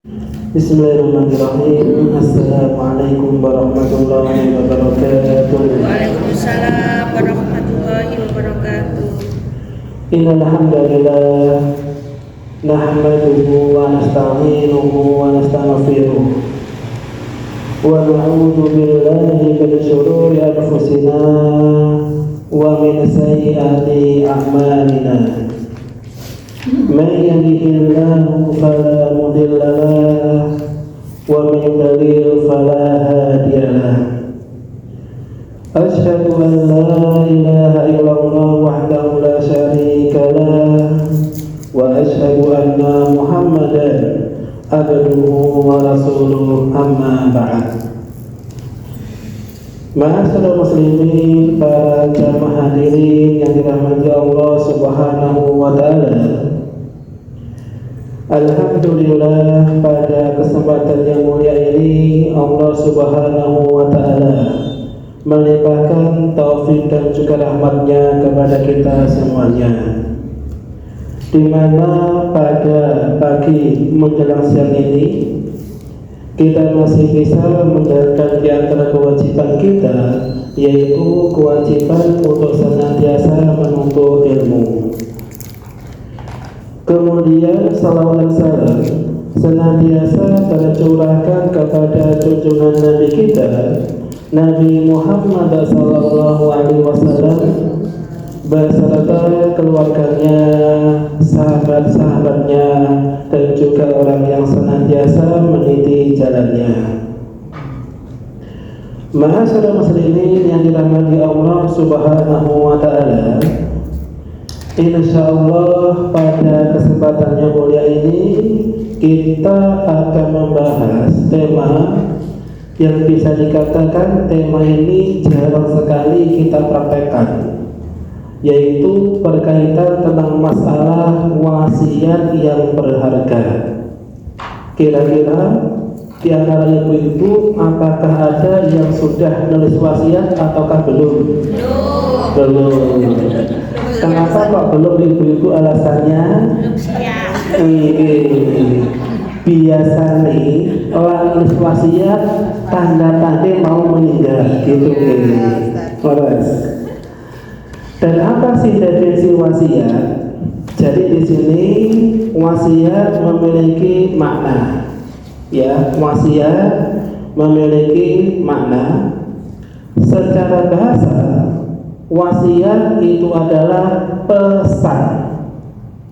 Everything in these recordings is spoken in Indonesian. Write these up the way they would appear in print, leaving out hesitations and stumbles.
Bismillahirrahmanirrahim. Assalamualaikum warahmatullahi wabarakatuh. Waalaikumsalam warahmatullahi wabarakatuh. Innal hamdalillah nahmaduhu wa nasta'inuhu wa nastaghfiruh wa na'udzu billahi min shururi anfusina wa min sayyiati a'malina. Man yahdihillahu fala mudilla lahu wa man yudlil fala hadiya lahu. Asyhadu an la ilaha illallah wahdahu la syarika lah wa asyhadu anna Muhammadan abduhu wa rasuluh, amma ba'd. Ma'asyiral muslimin, para jamaah hadirin yang dirahmati Allah Subhanahu wa taala. Alhamdulillah, pada kesempatan yang mulia ini Allah Subhanahu wa taala melimpahkan taufik dan juga rahmatnya kepada kita semuanya, di mana pada pagi menjelang siang ini kita masih bisa menjalankan di antara kewajiban kita, yaitu kewajiban untuk senantiasa menuntut ilmu. Kemudian salawat dan salam senantiasa tercurahkan kepada junjungan Nabi kita, Nabi Muhammad sallallahu alaihi wasallam, beserta keluarganya, sahabat-sahabatnya, dan juga orang yang senantiasa meniti jalannya. Ma'asyiral muslimin yang dirahmati Allah Subhanahu wa taala, insyaallah pada kesempatan yang mulia ini kita akan membahas tema yang bisa dikatakan tema ini jarang sekali kita praktekkan, yaitu berkaitan tentang masalah wasiat yang berharga. Kira-kira di antara ibu-ibu apakah ada yang sudah nulis wasiat ataukah belum? Belum. Kenapa kok belum, ibu-ibu? Alasannya? Biasa nih orang nulis wasiat tanda-tanda mau meninggal gitu. Dan apa sih definisi wasiat? Jadi di sini wasiat memiliki makna. Ya, wasiat memiliki makna. Secara bahasa, wasiat itu adalah pesan.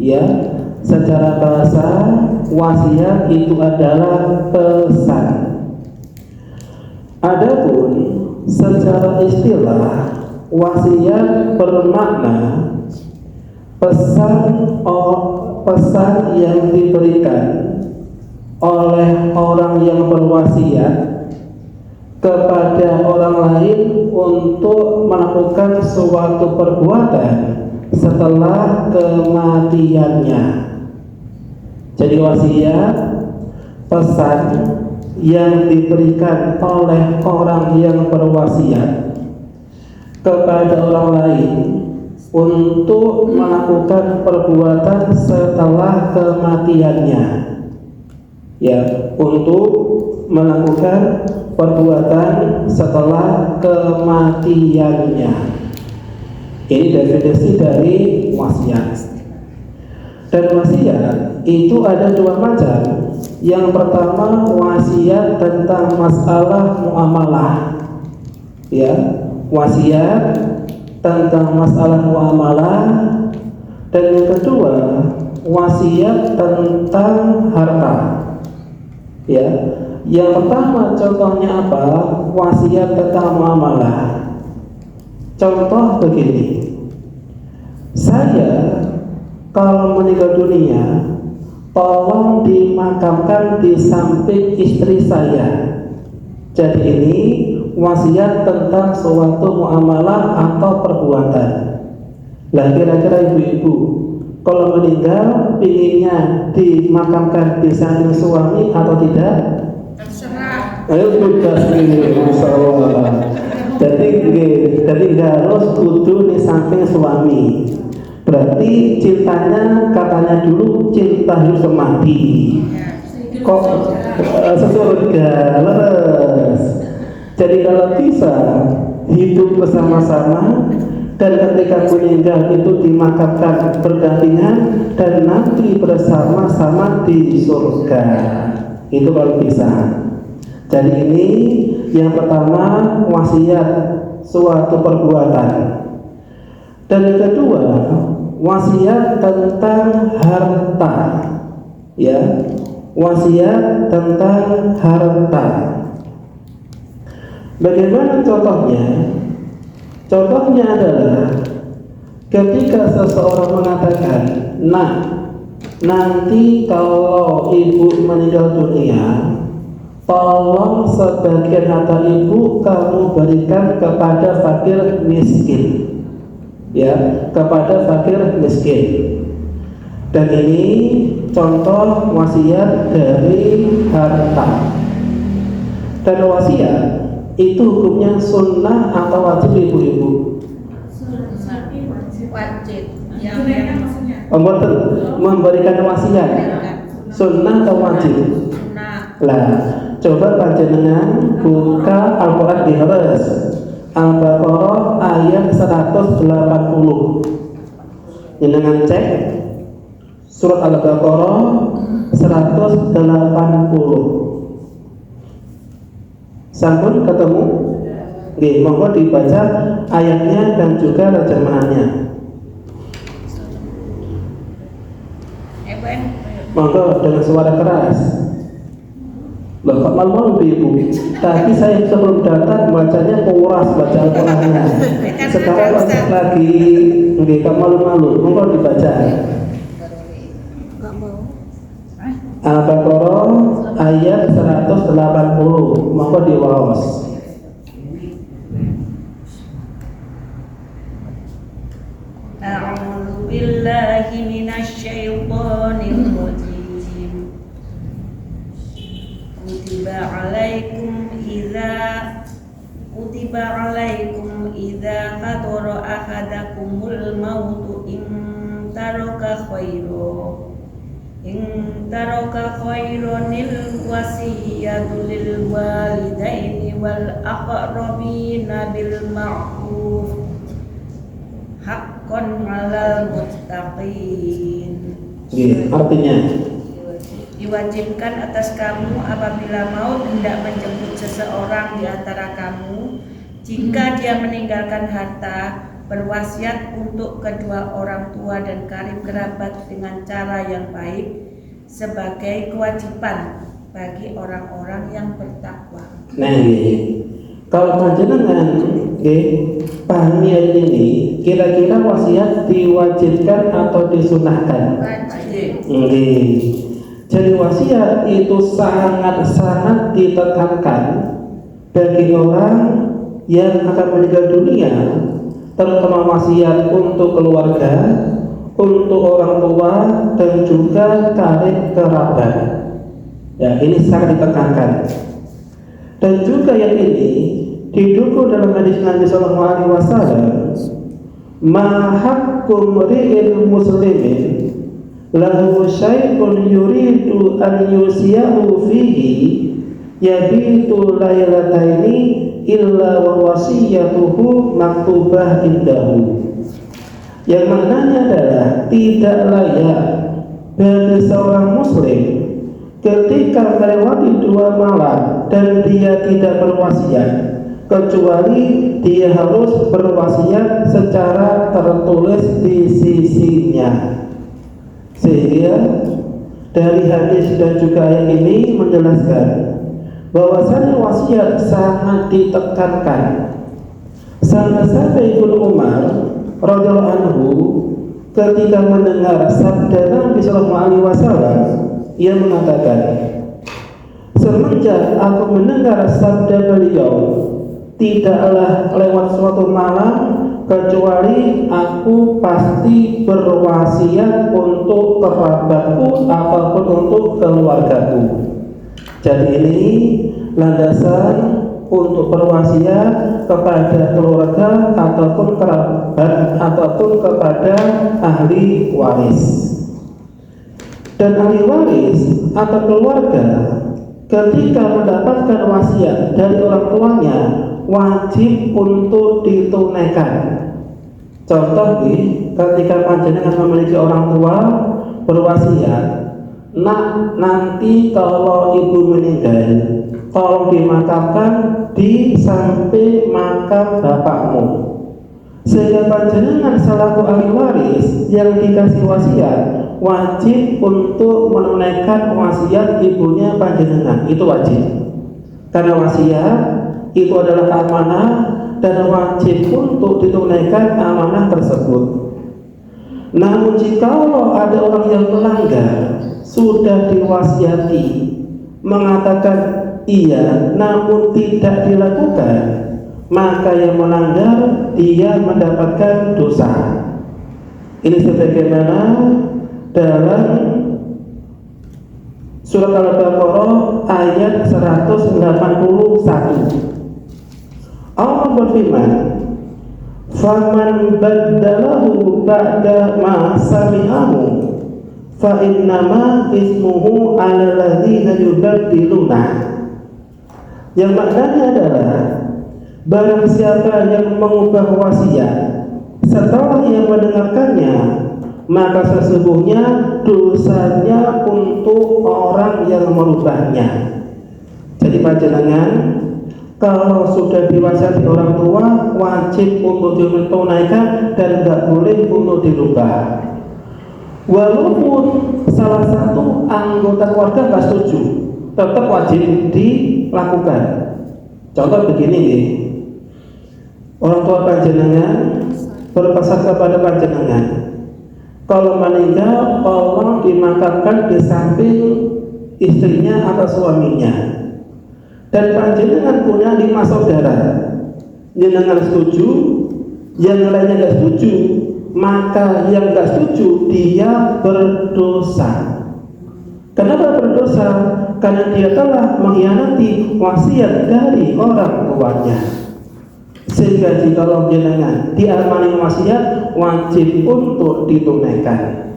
Ya, secara bahasa wasiat itu adalah pesan. Adapun secara istilah, wasiat bermakna pesan yang diberikan oleh orang yang berwasiat kepada orang lain untuk melakukan suatu perbuatan setelah kematiannya. Jadi wasiat pesan yang diberikan oleh orang yang berwasiat kepada orang lain untuk melakukan perbuatan setelah kematiannya. Ya, untuk melakukan perbuatan setelah kematiannya. Ini definisi dari wasiat. Dan wasiat itu ada dua macam. Yang pertama, wasiat tentang masalah muamalah. Ya, wasiat tentang masalah muamalah. Dan yang kedua, wasiat tentang harta. Ya, yang pertama contohnya apa? Wasiat tentang muamalah. Contoh begini, saya kalau meninggal dunia, tolong dimakamkan di samping istri saya. Jadi ini wasiat tentang suatu muamalah atau perbuatan. Lah kira-kira ibu-ibu, kalau meninggal pinginnya dimakamkan di samping suami atau tidak? Terserah. Ayo bebas ini, insyaallah. Jadi harus kudu di samping suami. Berarti cintanya katanya dulu cinta hidup mati. kok sesurga, leres. Jadi kalau bisa hidup bersama-sama dan ketika meninggal itu dimakamkan berdampingan dan nanti bersama-sama di surga. Itu kalau bisa. Jadi ini yang pertama, wasiat suatu perbuatan. Dan yang kedua, wasiat tentang harta. Ya, wasiat tentang harta. Bagaimana contohnya? Contohnya adalah ketika seseorang mengatakan, nah, nanti kalau ibu meninggal dunia, tolong sebagian harta ibu kamu berikan kepada fakir miskin. Ya, kepada fakir miskin. Dan ini contoh wasiat dari harta. Dan wasiat itu hukumnya sunnah atau wajib ibu-ibu? Wajib. Memberikan wasiat sunnah atau wajib? Lah, coba panjenengan buka Al-Quran di Haras Al-Baqarah ayat 180. Jenengan cek surat Al-Baqarah 180. Sampun ketemu? Oke, monggo dibaca ayatnya dan juga terjemahannya. Monggo dengan suara keras. Loh, kok malu-malu ibu? Tadi saya sebelum datang bacanya kuras baca Al-Qurannya. Sekarang lagi nggak malu-malu. Monggo dibaca. Al-Baqarah ayat 180. Monggo diwaos. A'udzu billahi minasy syaithanir rajim. Kutiba alaikum idza hadara ahadakumul mautu in taraka khairanil wasiyatu lil walidaini wal aqrabina bil ma'ruf haqqan 'alal muttaqin. Artinya diwajibkan atas kamu apabila maut hendak menjemput seseorang di antara kamu, jika dia meninggalkan harta, berwasiat untuk kedua orang tua dan karib kerabat dengan cara yang baik sebagai kewajiban bagi orang-orang yang bertakwa. Nah, kalau panjenengan pahami ayat ini, kira-kira wasiat diwajibkan atau disunahkan? Wajib. Jadi wasiat itu sangat-sangat ditekankan bagi orang yang akan meninggal dunia, terutama wasiat untuk keluarga, untuk orang tua dan juga karib kerabat. Ya, ini sangat ditekankan. Dan juga yang ini didukung dalam hadis Nabi Sallallahu Alaihi Wasallam, ma haqqu mri'in muslimin lahu syai'un yuridu an yusiyahu fihi yabitu lailataini illa wa wasiyatuhu maktubah indahu. Yang maknanya adalah tidak layak bagi seorang muslim ketika melewati 2 malam dan dia tidak berwasiat, kecuali dia harus berwasiat secara tertulis di sisinya. Sehingga dari hadis dan juga ayat ini menjelaskan bahwasanya wasiat sangat ditekankan. Sampai Ibnu Umar radhiyallahu anhu ketika mendengar sabda Nabi sallallahu alaihi wasallam, ia mengatakan, semenjak aku mendengar sabda beliau, tidaklah lewat suatu malam kecuali aku pasti berwasiat untuk kerabatku ataupun untuk keluargaku. Jadi ini landasan untuk berwasiat kepada keluarga ataupun kerabat ataupun kepada ahli waris. Dan ahli waris atau keluarga ketika mendapatkan wasiat dari orang tuanya wajib untuk ditunaikan. Contoh nih, ketika panjenengan memiliki orang tua berwasiat, nak, nanti kalau ibu meninggal tolong dimakamkan di samping makam bapakmu, sehingga panjenengan selaku ahli waris yang dikasih wasiat wajib untuk menunaikan wasiat ibunya panjenengan. Itu wajib, karena wasiat itu adalah amanah dan wajib untuk ditunaikan amanah tersebut. Namun jikalau ada orang yang melanggar, sudah diwasiati, mengatakan iya namun tidak dilakukan, maka yang melanggar dia mendapatkan dosa. Ini sebagaimana dalam surat Al-Baqarah ayat 181. Allah berfirman, "Faman baddalahu ba'da ma sami'ahu fa innama ismuhu 'alal ladzina yubaddiluna." Yang maknanya adalah barang siapa yang mengubah wasiat setelah yang mendengarkannya, maka sesungguhnya dosanya untuk orang yang merubahnya. Jadi panjenengan kalau sudah diwasiati orang tua wajib untuk ditunaikan dan tidak boleh untuk dirubah. Walaupun salah satu anggota keluarga nggak setuju, tetap wajib dilakukan. Contoh begini nih, orang tua panjenengan berpesan kepada panjenengan, kalau meninggal tolong dimakamkan di samping istrinya atau suaminya. Dan panjenengan punya 5 saudara, jenengan setuju, yang lainnya nggak setuju, maka yang nggak setuju dia berdosa. Kenapa berdosa? Karena dia telah mengkhianati wasiat dari orang tuanya. Sehingga jika jenengan diamani wasiat wajib untuk ditunaikan.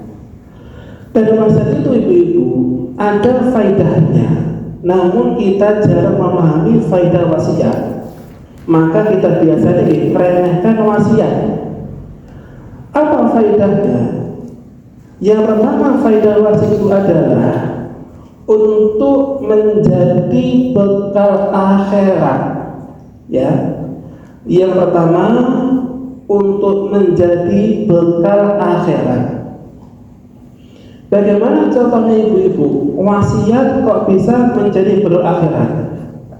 Dan wasiat itu ibu-ibu ada faedahnya. Namun kita jarang memahami faedah wasiat, maka kita biasanya meremehkan wasiat. Apa faedahnya? Yang pertama, faedah wasiat itu adalah untuk menjadi bekal akhirat. Ya, yang pertama untuk menjadi bekal akhirat. Bagaimana contohnya ibu-ibu? Wasiat kok bisa menjadi bekal akhirat?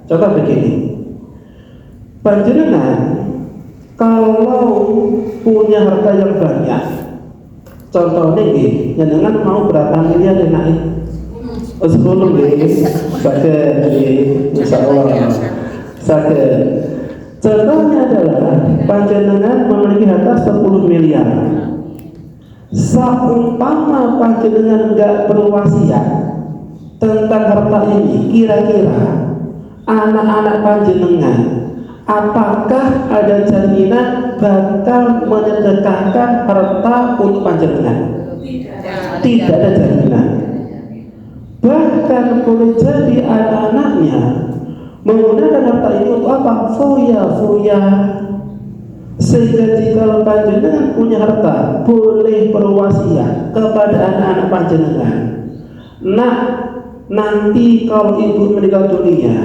Contoh begini, panjenengan kalau punya harta yang banyak, contohnya nih, jenengan mau berapa miliar naik? 10 nih, sakit nih, insya Allah sakit. Contohnya adalah panjenengan memiliki harta 10 miliar. Seumpama panjenengan enggak berwasiat tentang harta ini, kira-kira anak-anak panjenengan apakah ada jaminan bakal menyedekahkan harta untuk panjenengan? Tidak ada jaminan. Bahkan boleh jadi anak-anaknya menggunakan harta ini untuk apa? Foya-foya. Sehingga jika panjenengan punya harta, boleh berwasiat kepada anak-anak panjenengan, nah, nanti kalau ibu meninggal dunia,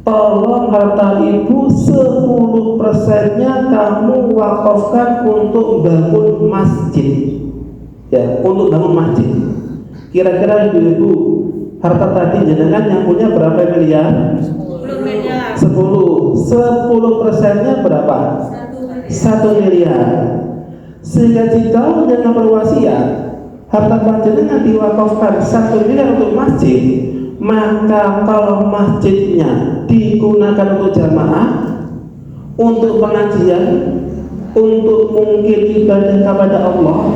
tolong harta ibu 10%-nya kamu wakafkan untuk bangun masjid. Ya, untuk bangun masjid. Kira-kira ibu-ibu, harta tadi jenengan yang punya berapa miliar? 10 miliar. 10%-nya berapa? 1 miliar. Sehingga jika jenengan berwasiat harta panjenengan diwakafkan 1 miliar untuk masjid, maka kalau masjidnya digunakan untuk jamaah, untuk pengajian, untuk mungkin ibadah kepada Allah,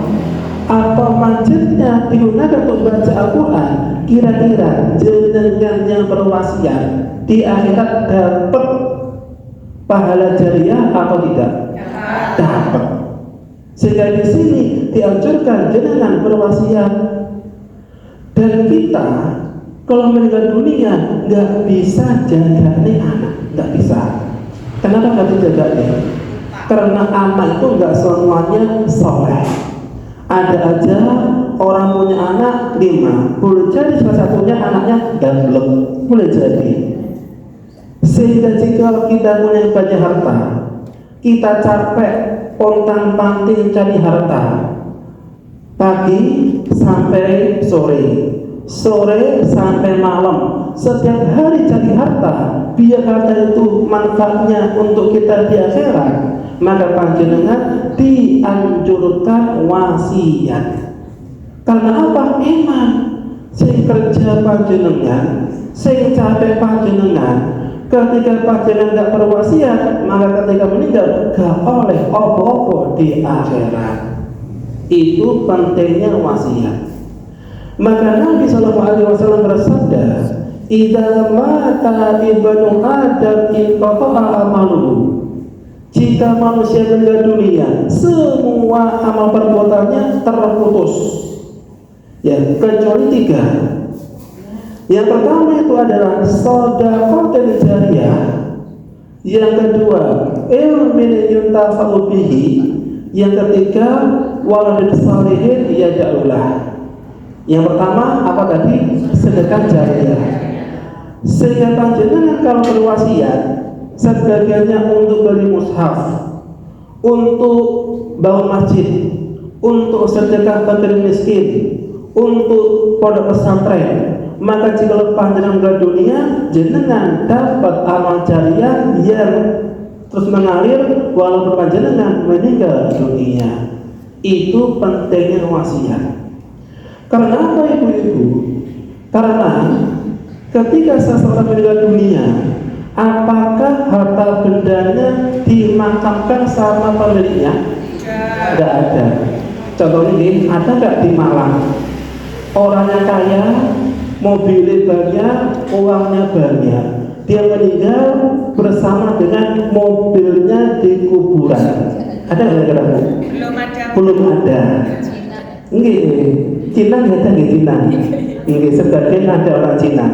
atau masjidnya digunakan untuk baca Al-Quran, kira-kira jenengan yang berwasiat di akhirat dapat pahala jariah atau tidak? Dapat. Sehingga di sini dianjurkan jenengan berwasiat. Dan kita kalau meninggal dunia nggak bisa jagain anak, nggak bisa. Kenapa nggak bisa jagain? Karena anak itu nggak semuanya soleh. Ada aja orang punya anak 5, boleh jadi salah satunya anaknya gambling, boleh jadi. Sehingga jika kita punya banyak harta, kita capek pontang-panting cari harta, pagi sampai sore, sore sampai malam, setiap hari cari harta, biar harta itu manfaatnya untuk kita di akhirat, maka panjenengan dianjurkan wasiat. Karena apa? Iman. Sing kerja panjenengan, sing capek panjenengan. Ketika panjenengan tidak berwasiat, maka ketika meninggal gak oleh apa-apa di akhirat. Itu pentingnya wasiat. Maka Nabi SAW bersabda, "Idza mata ibnu Adam inqata'a amaluhu." Jika manusia meninggal dunia, semua amal perbuatannya terputus. Ya, kecuali 3. Yang pertama itu adalah shadaqatul jariyah. Yang kedua, ilmin yuntafa'u bihi. Yang ketiga, waladun salihin yad'ulah. Yang pertama apa tadi? Sedekah jariyah. Sehingga panjenengan kalau berwasiat, sebagiannya untuk beli mushaf, untuk bangun masjid, untuk sedekah fakir miskin, untuk pondok pesantren, maka jika panjenengan meninggal dunia, jenengan dapat amal jariyah yang terus mengalir walaupun panjenengan meninggal dunia. Itu pentingnya wasiat. Karena apa ibu-ibu? Karena ketika seseorang meninggal dunia, apakah harta bendanya dimakamkan sama pemiliknya? Tidak ada. Contohnya ini, ada nggak di Malang? Orangnya kaya, mobilnya banyak, uangnya banyak. Dia meninggal bersama dengan mobilnya di kuburan. Ada nggak kira-kira? Belum ada. Nggih, Cina nggak ada di Cina. Nggih, sebagian ada orang Cina.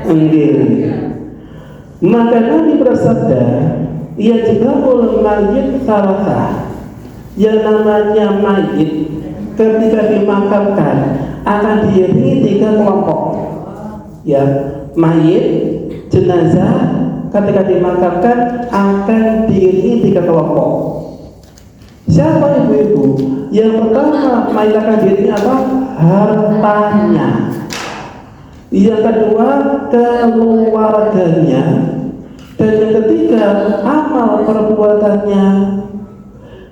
Nggih. Maka Nabi bersabda, "Ya jibahul mayyit salatah." Yang namanya mayit ketika dimakamkan akan diiringi 3 kelompok. Ya, mayit, jenazah ketika dimakamkan akan diiringi 3 kelompok. Siapa ibu-ibu? Yang pertama, mayit akan diiringi apa? Hartanya. Yang kedua, keluarganya. Dan yang ketiga, amal perbuatannya.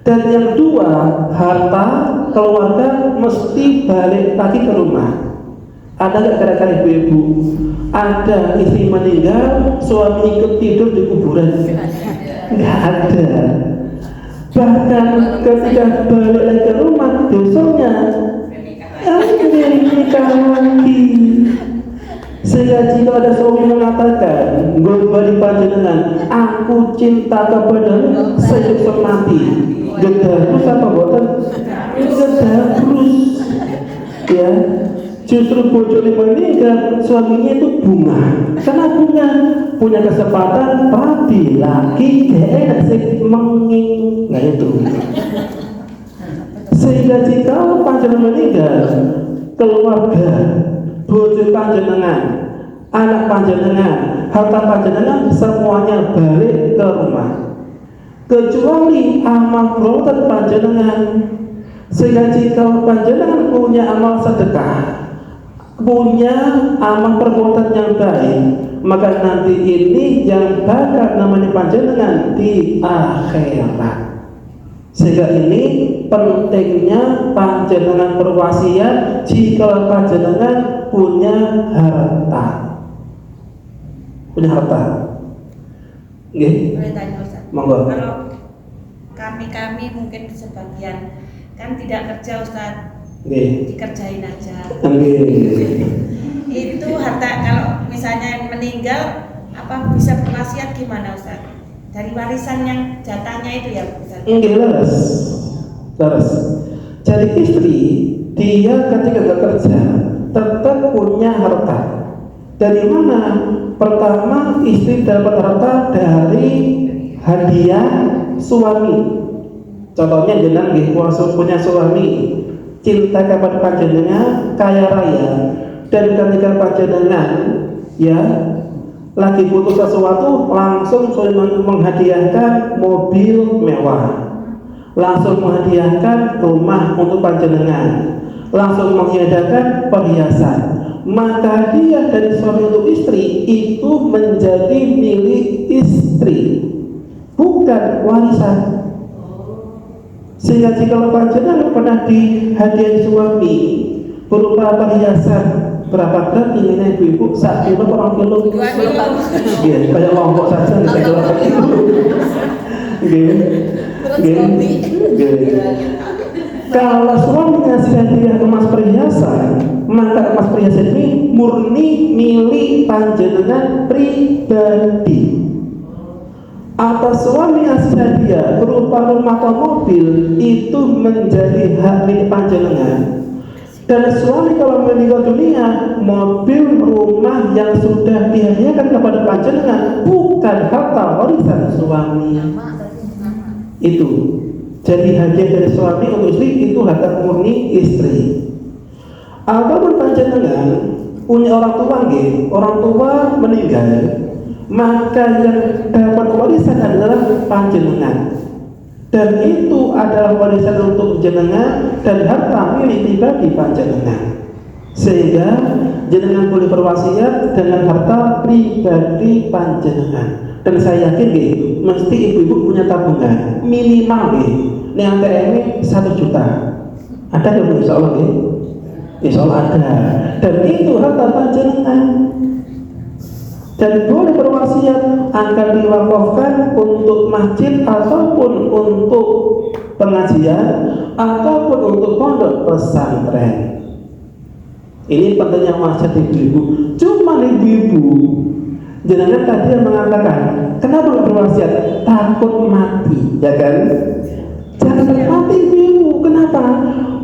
Dan yang 2, harta, keluarga mesti balik lagi ke rumah. Ada nggak kira-kira ibu-ibu? Ada istri meninggal, suami ikut tidur di kuburan? Nggak ada. Bahkan ketika balik lagi ke rumah, besoknya nikah lagi. Sehingga jika ada suami mengatakan, "Gombali panjenengan, aku cinta kepadamu sehidup mati." Gedarus apa boten? Gedarus. Ya, justru bojone meninggal, suaminya itu bunga. Karena bunga punya kesempatan rapi lagi, enak sih menging, nah itu. Sehingga jika panjenengan meninggal, keluarga, bojo panjenengan, anak panjenengan, harta panjenengan semuanya balik ke rumah. Kecuali amal perbuatan panjenengan. Sehingga jika panjenengan punya amal sedekah, punya amal perbuatan yang baik, maka nanti ini yang bakal namanya panjenengan di akhirat. Sehingga ini pentingnya panjenengan berwasiat jika panjenengan punya harta. Punya harta. Nggih. Boleh tanya Ustaz? Monggo. Kalau kami mungkin sebagian kan tidak kerja Ustaz, Nggih. dikerjain aja. Nggih. Itu harta kalau misalnya meninggal, apa bisa berwasiat gimana Ustaz? Dari warisan yang jatahnya itu ya Ustaz? Nggih, leres. Jadi istri dia ketika bekerja tetap punya harta. Dari mana? Pertama, istri dapat harta dari hadiah suami. Contohnya jenengan nggih punya suami, cinta kepada panjenengan kaya raya, dan ketika panjenengan ya lagi butuh sesuatu, langsung menghadiahkan mobil mewah, langsung menghadiahkan rumah untuk panjenengan, langsung menghadiahkan perhiasan. Maka dia dari suami untuk istri itu menjadi milik istri, bukan warisan. Sehingga jika panjenengan pernah dihadiahi suami berupa perhiasan berapa gram ini ibu-ibu? 1 kilo per kilo? 2 kilo. Iya, kayak lombok saja bisa kilo per kilo. Kalau suami ngasih hadiah emas perhiasan, maka emas perhiasan ini murni milik panjenengan pribadi. Atau suami ngasih hadiah berupa rumah atau mobil, itu menjadi hak milik panjenengan. Dan suami kalau meninggal dunia, mobil, rumah yang sudah dihadiahkan kepada panjenengan bukan harta warisan suami. Itu. Jadi hadiah dari suami untuk istri itu harta murni istri. Ataupun panjenengan punya orang tua nggih, orang tua meninggal, maka yang dapat warisan adalah panjenengan. Dan itu adalah warisan untuk jenengan dan harta milik pribadi panjenengan. Sehingga jenengan boleh berwasiat dengan harta pribadi panjenengan. Dan saya yakin mesti ibu-ibu punya tabungan minimal ini ATM 1 juta. Ada nggak Bu? Insya Allah Insya Allah ada. Dan itu harta panjenengan. Dan boleh berwasiat akan diwakafkan untuk masjid ataupun untuk pengajian ataupun untuk pondok pesantren. Ini pentingnya wasiat ibu-ibu. Cuma ibu-ibu, jenengan tadi yang mengatakan, kenapa berwasiat? Takut mati, ya kan? Jangan mati ibu-ibu. Kenapa?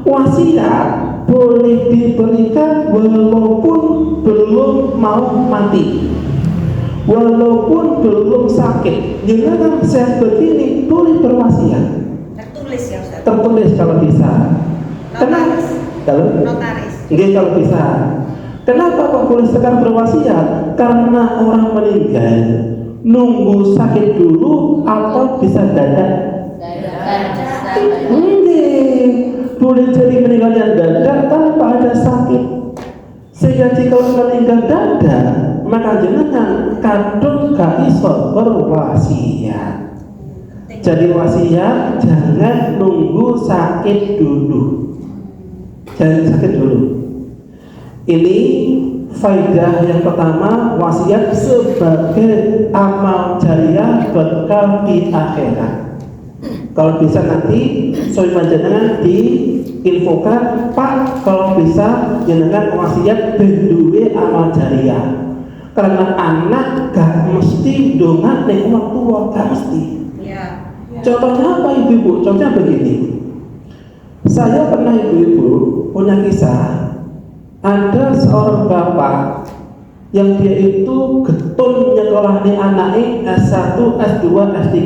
Wasiat boleh diberikan walaupun belum mau mati, walaupun belum sakit. Jangan sehat begini boleh berwasiat. Tertulis ya Ustaz? Tertulis kalau bisa. Notaris. Kalau Notaris. Enggak, kalau bisa. Kenapa kok boleh sekarang berwasiat? Karena orang meninggal nunggu sakit dulu atau bisa dadak? Enggak, boleh jadi meninggalnya dadak tanpa ada sakit. Sehingga jika meninggal dadak, maka jenengan kadung gak iso berwasiat. Jadi wasiat jangan nunggu sakit dulu. Jangan sakit dulu. Ini faedah yang pertama, wasiat sebagai amal jariah bekal di akhirat. Kalau bisa nanti soal panjenengan diinfokan, Pak, kalau bisa jenengan wasiat benduwe amal jariah. Karena anak gak mesti dongak nek wong tua, gak mesti. Ya. Contohnya apa ibu-ibu? Contohnya begini. Saya pernah ibu-ibu punya kisah. Ada seorang bapak yang dia itu getun nyekolahnya anaknya S1, S2, S3,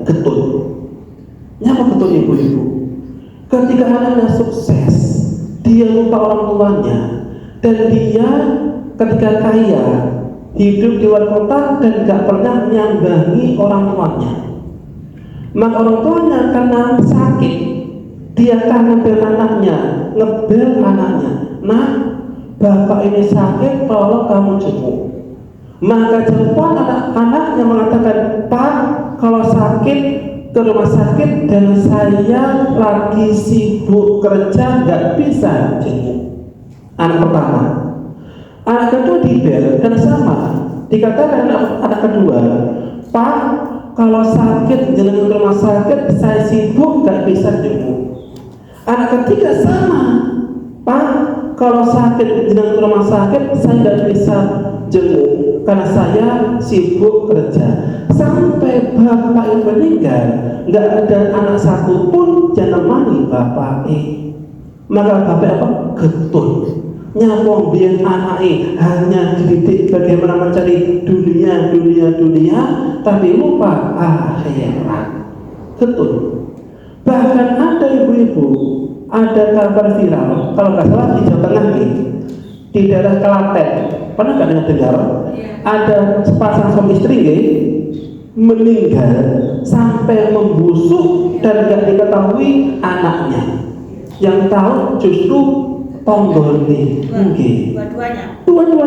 getun. Nyapa getun ibu-ibu? Ketika anaknya sukses, dia lupa orang tuanya, dan dia ketika kaya hidup di luar kota dan gak pernah nyambangi orang tuanya. Maka orang tuanya karena sakit, dia kangen dengan anaknya, ngebel anaknya, nah bapak ini sakit, tolong kamu jenguk. Maka jemput anak-anaknya mengatakan, Pak, kalau sakit ke rumah sakit dan saya lagi sibuk kerja, nggak bisa jenguk. Anak pertama. Anak kedua dibel dan sama. Dikatakan anak kedua, Pak, kalau sakit jalan ke rumah sakit, saya sibuk nggak bisa jenguk. Anak ketiga sama, Pak, kalau sakit jalan ke rumah sakit, saya nggak bisa jenguk karena saya sibuk kerja. Sampai bapak yang meninggal, nggak ada anak satu pun yang nemani bapak. Maka bapak apa? Getun. Nyapa biyen anake hanya dididik bagaimana mencari dunia, tapi lupa akhirat. Getun. Bahkan ada ibu-ibu, ada kabar viral, kalau nggak salah di Jawa Tengah nih, di daerah Klaten, pernah nggak dengar? Ada sepasang suami istri meninggal sampai membusuk dan nggak diketahui anaknya. Yang tahu justru tonggone, dua-duanya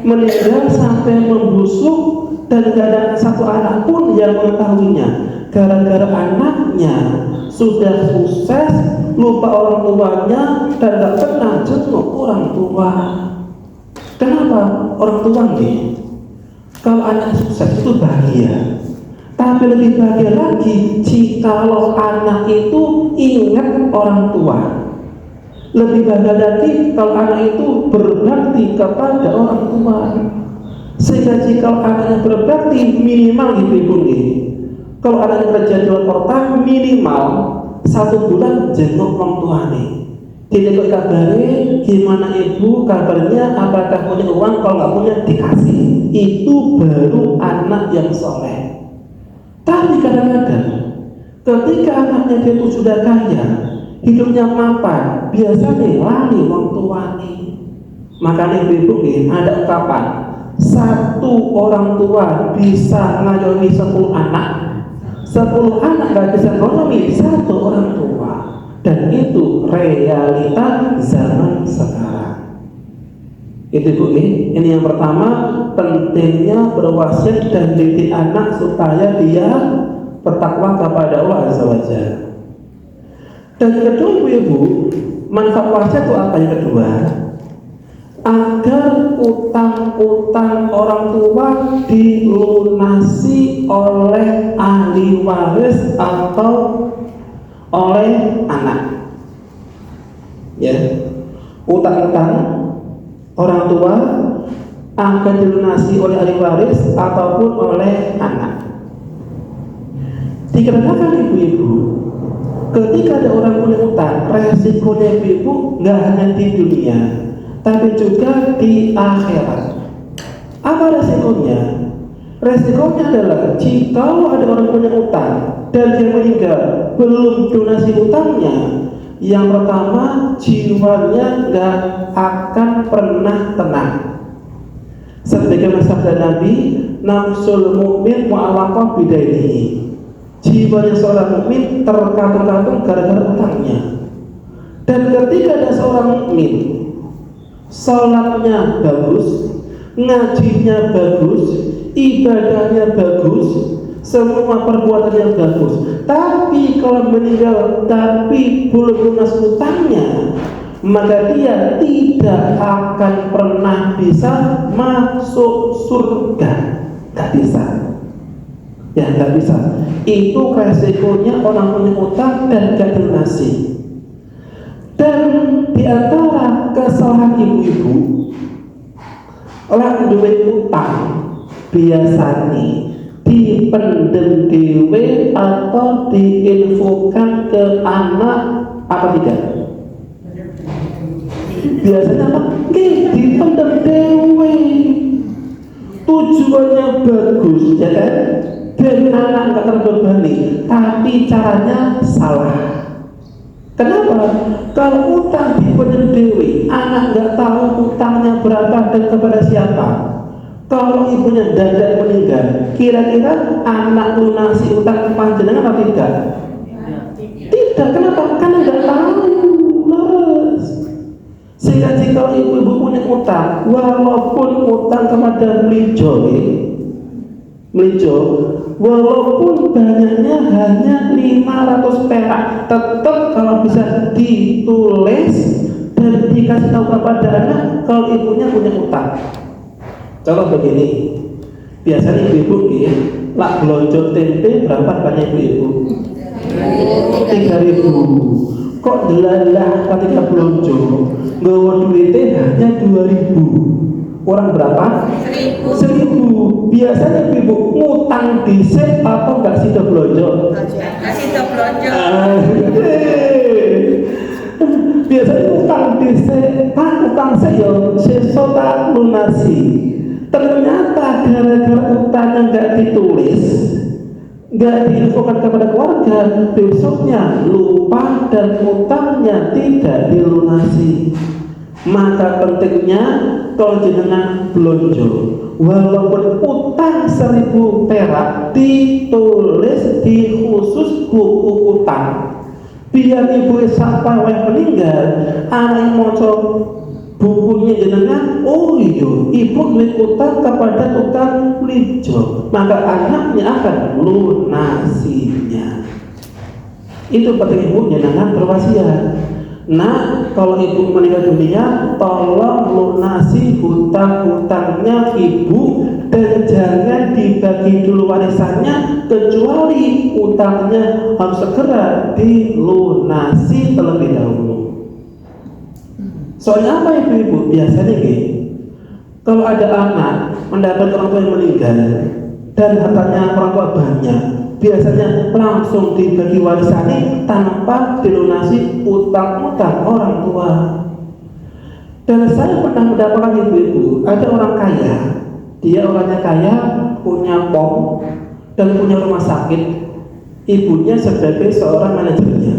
meninggal sampai membusuk dan nggak ada satu anak pun yang mengetahuinya. Gara-gara anaknya sudah sukses, lupa orang tuanya dan gak pernah jenguk orang tua. Kenapa? Orang tua nih, kalau anak sukses itu bahagia, tapi lebih bahagia lagi jikalau anak itu ingat orang tua. Lebih bahagia lagi kalau anak itu berbakti kepada orang tua. Sehingga jikalau anaknya berbakti, minimal ibu-ibu nih, kalau anaknya kerja di luar kota, minimal 1 bulan jenguk orang tua nih. Tidak kabari, gimana ibu kabarnya, apakah punya uang, kalau nggak punya dikasih. Itu baru anak yang soleh. Tapi kadang-kadang ketika anaknya dia itu sudah kaya, hidupnya mapan, biasanya lari orang tua nih. Makanya ibu-ibu ada ungkapan, 1 orang tua bisa ngayomi 10 anak. 10 anak gak bisa ngonomi 1 orang tua, dan itu realita zaman sekarang. Itu Bu, ini yang pertama, pentingnya berwasiat dan didik anak supaya dia bertakwa kepada Allah Azza wa Jalla. Dan kedua Ibu, manfaat wasiat itu apa yang kedua? Agar utang-utang orang tua dilunasi oleh ahli waris atau oleh anak. Ya, utang-utang orang tua akan dilunasi oleh ahli waris ataupun oleh anak. Dikarenakan ibu-ibu, ketika ada orang punya utang, resikonya ibu nggak hanya di dunia, tapi juga di akhirat. Apa resikonya? Resikonya adalah jika ada orang punya utang dan dia meninggal belum lunasi utangnya, yang pertama jiwanya nggak akan pernah tenang. Sebagaimana sabda Nabi, nafsul mu'min mu'allaqah bidainihi. Jiwanya seorang mukmin terkatung-katung gara-gara utangnya. Dan ketika ada seorang mukmin sholatnya bagus, ngajinya bagus, ibadahnya bagus, semua perbuatannya bagus, tapi kalau meninggal tapi belum lunas utangnya, maka dia tidak akan pernah bisa masuk surga. Gak bisa. Ya gak bisa. Itu resikonya orang punya utang dan gak dilunasi. Dan di antara kesalahan ibu-ibu, orang duwe utang biasanya dipendem dewe atau diinfokan ke anak apa tidak? Biasanya apa? Dipendem dewe. Tujuannya bagus, ya kan? Dan anak nggak terbebani, tapi caranya salah. Kenapa? Kalau utang dipendem dewe, anak nggak tahu utangnya berapa dan kepada siapa. Kalau ibunya dadak meninggal, kira-kira anak lunasi utang panjenengan atau tidak? Tidak. Kenapa? Karena nggak tahu. Leres. Sehingga jika ibu-ibu punya utang, walaupun utang kepada melijo, walaupun banyaknya hanya 500 perak, tetap kalau bisa ditulis dan dikasih tahu kepada anak kalau ibunya punya utang. Contoh begini, biasanya ibu-ibu lak belonjo tempe berapa banyak ibu-ibu? 3.000. Kok delalah ketika belonjo nggawa duitnya hanya 2.000. Orang berapa? 1.000. Biasanya ibu ngutang dhisik atau enggak sida belanja? Enggak sida belanja. utang dhisik, Pak utang saya sesuk tak lunasi. Ternyata gara-gara utangnya nggak ditulis, nggak diinfokan kepada keluarga, besoknya lupa dan utangnya tidak dilunasi. Maka pentingnya kalau jenengan belanja, walaupun utang 1.000 perak ditulis di khusus buku utang, biar ibu sampai yang meninggal anak moco bukunya jenengan, oh iya ibu duit utang kepada tukang lijo, maka anaknya akan lunasinya. Itu penting ibu jenengan berwasiat. Nah, kalau ibu meninggal dunia, tolong lunasi hutang-hutangnya ibu dan jangan dibagi dulu warisannya, kecuali utangnya harus segera dilunasi terlebih dahulu. Soalnya apa ibu-ibu? Biasanya nih, kalau ada anak mendapat orang tua yang meninggal dan hartanya orang tua banyak, biasanya langsung dibagi warisannya tanpa dilunasi utang-utang orang tua. Dan saya pernah mendapatkan ibu-ibu, ada orang kaya, dia orangnya kaya, punya pom dan punya rumah sakit, ibunya sebagai seorang manajernya,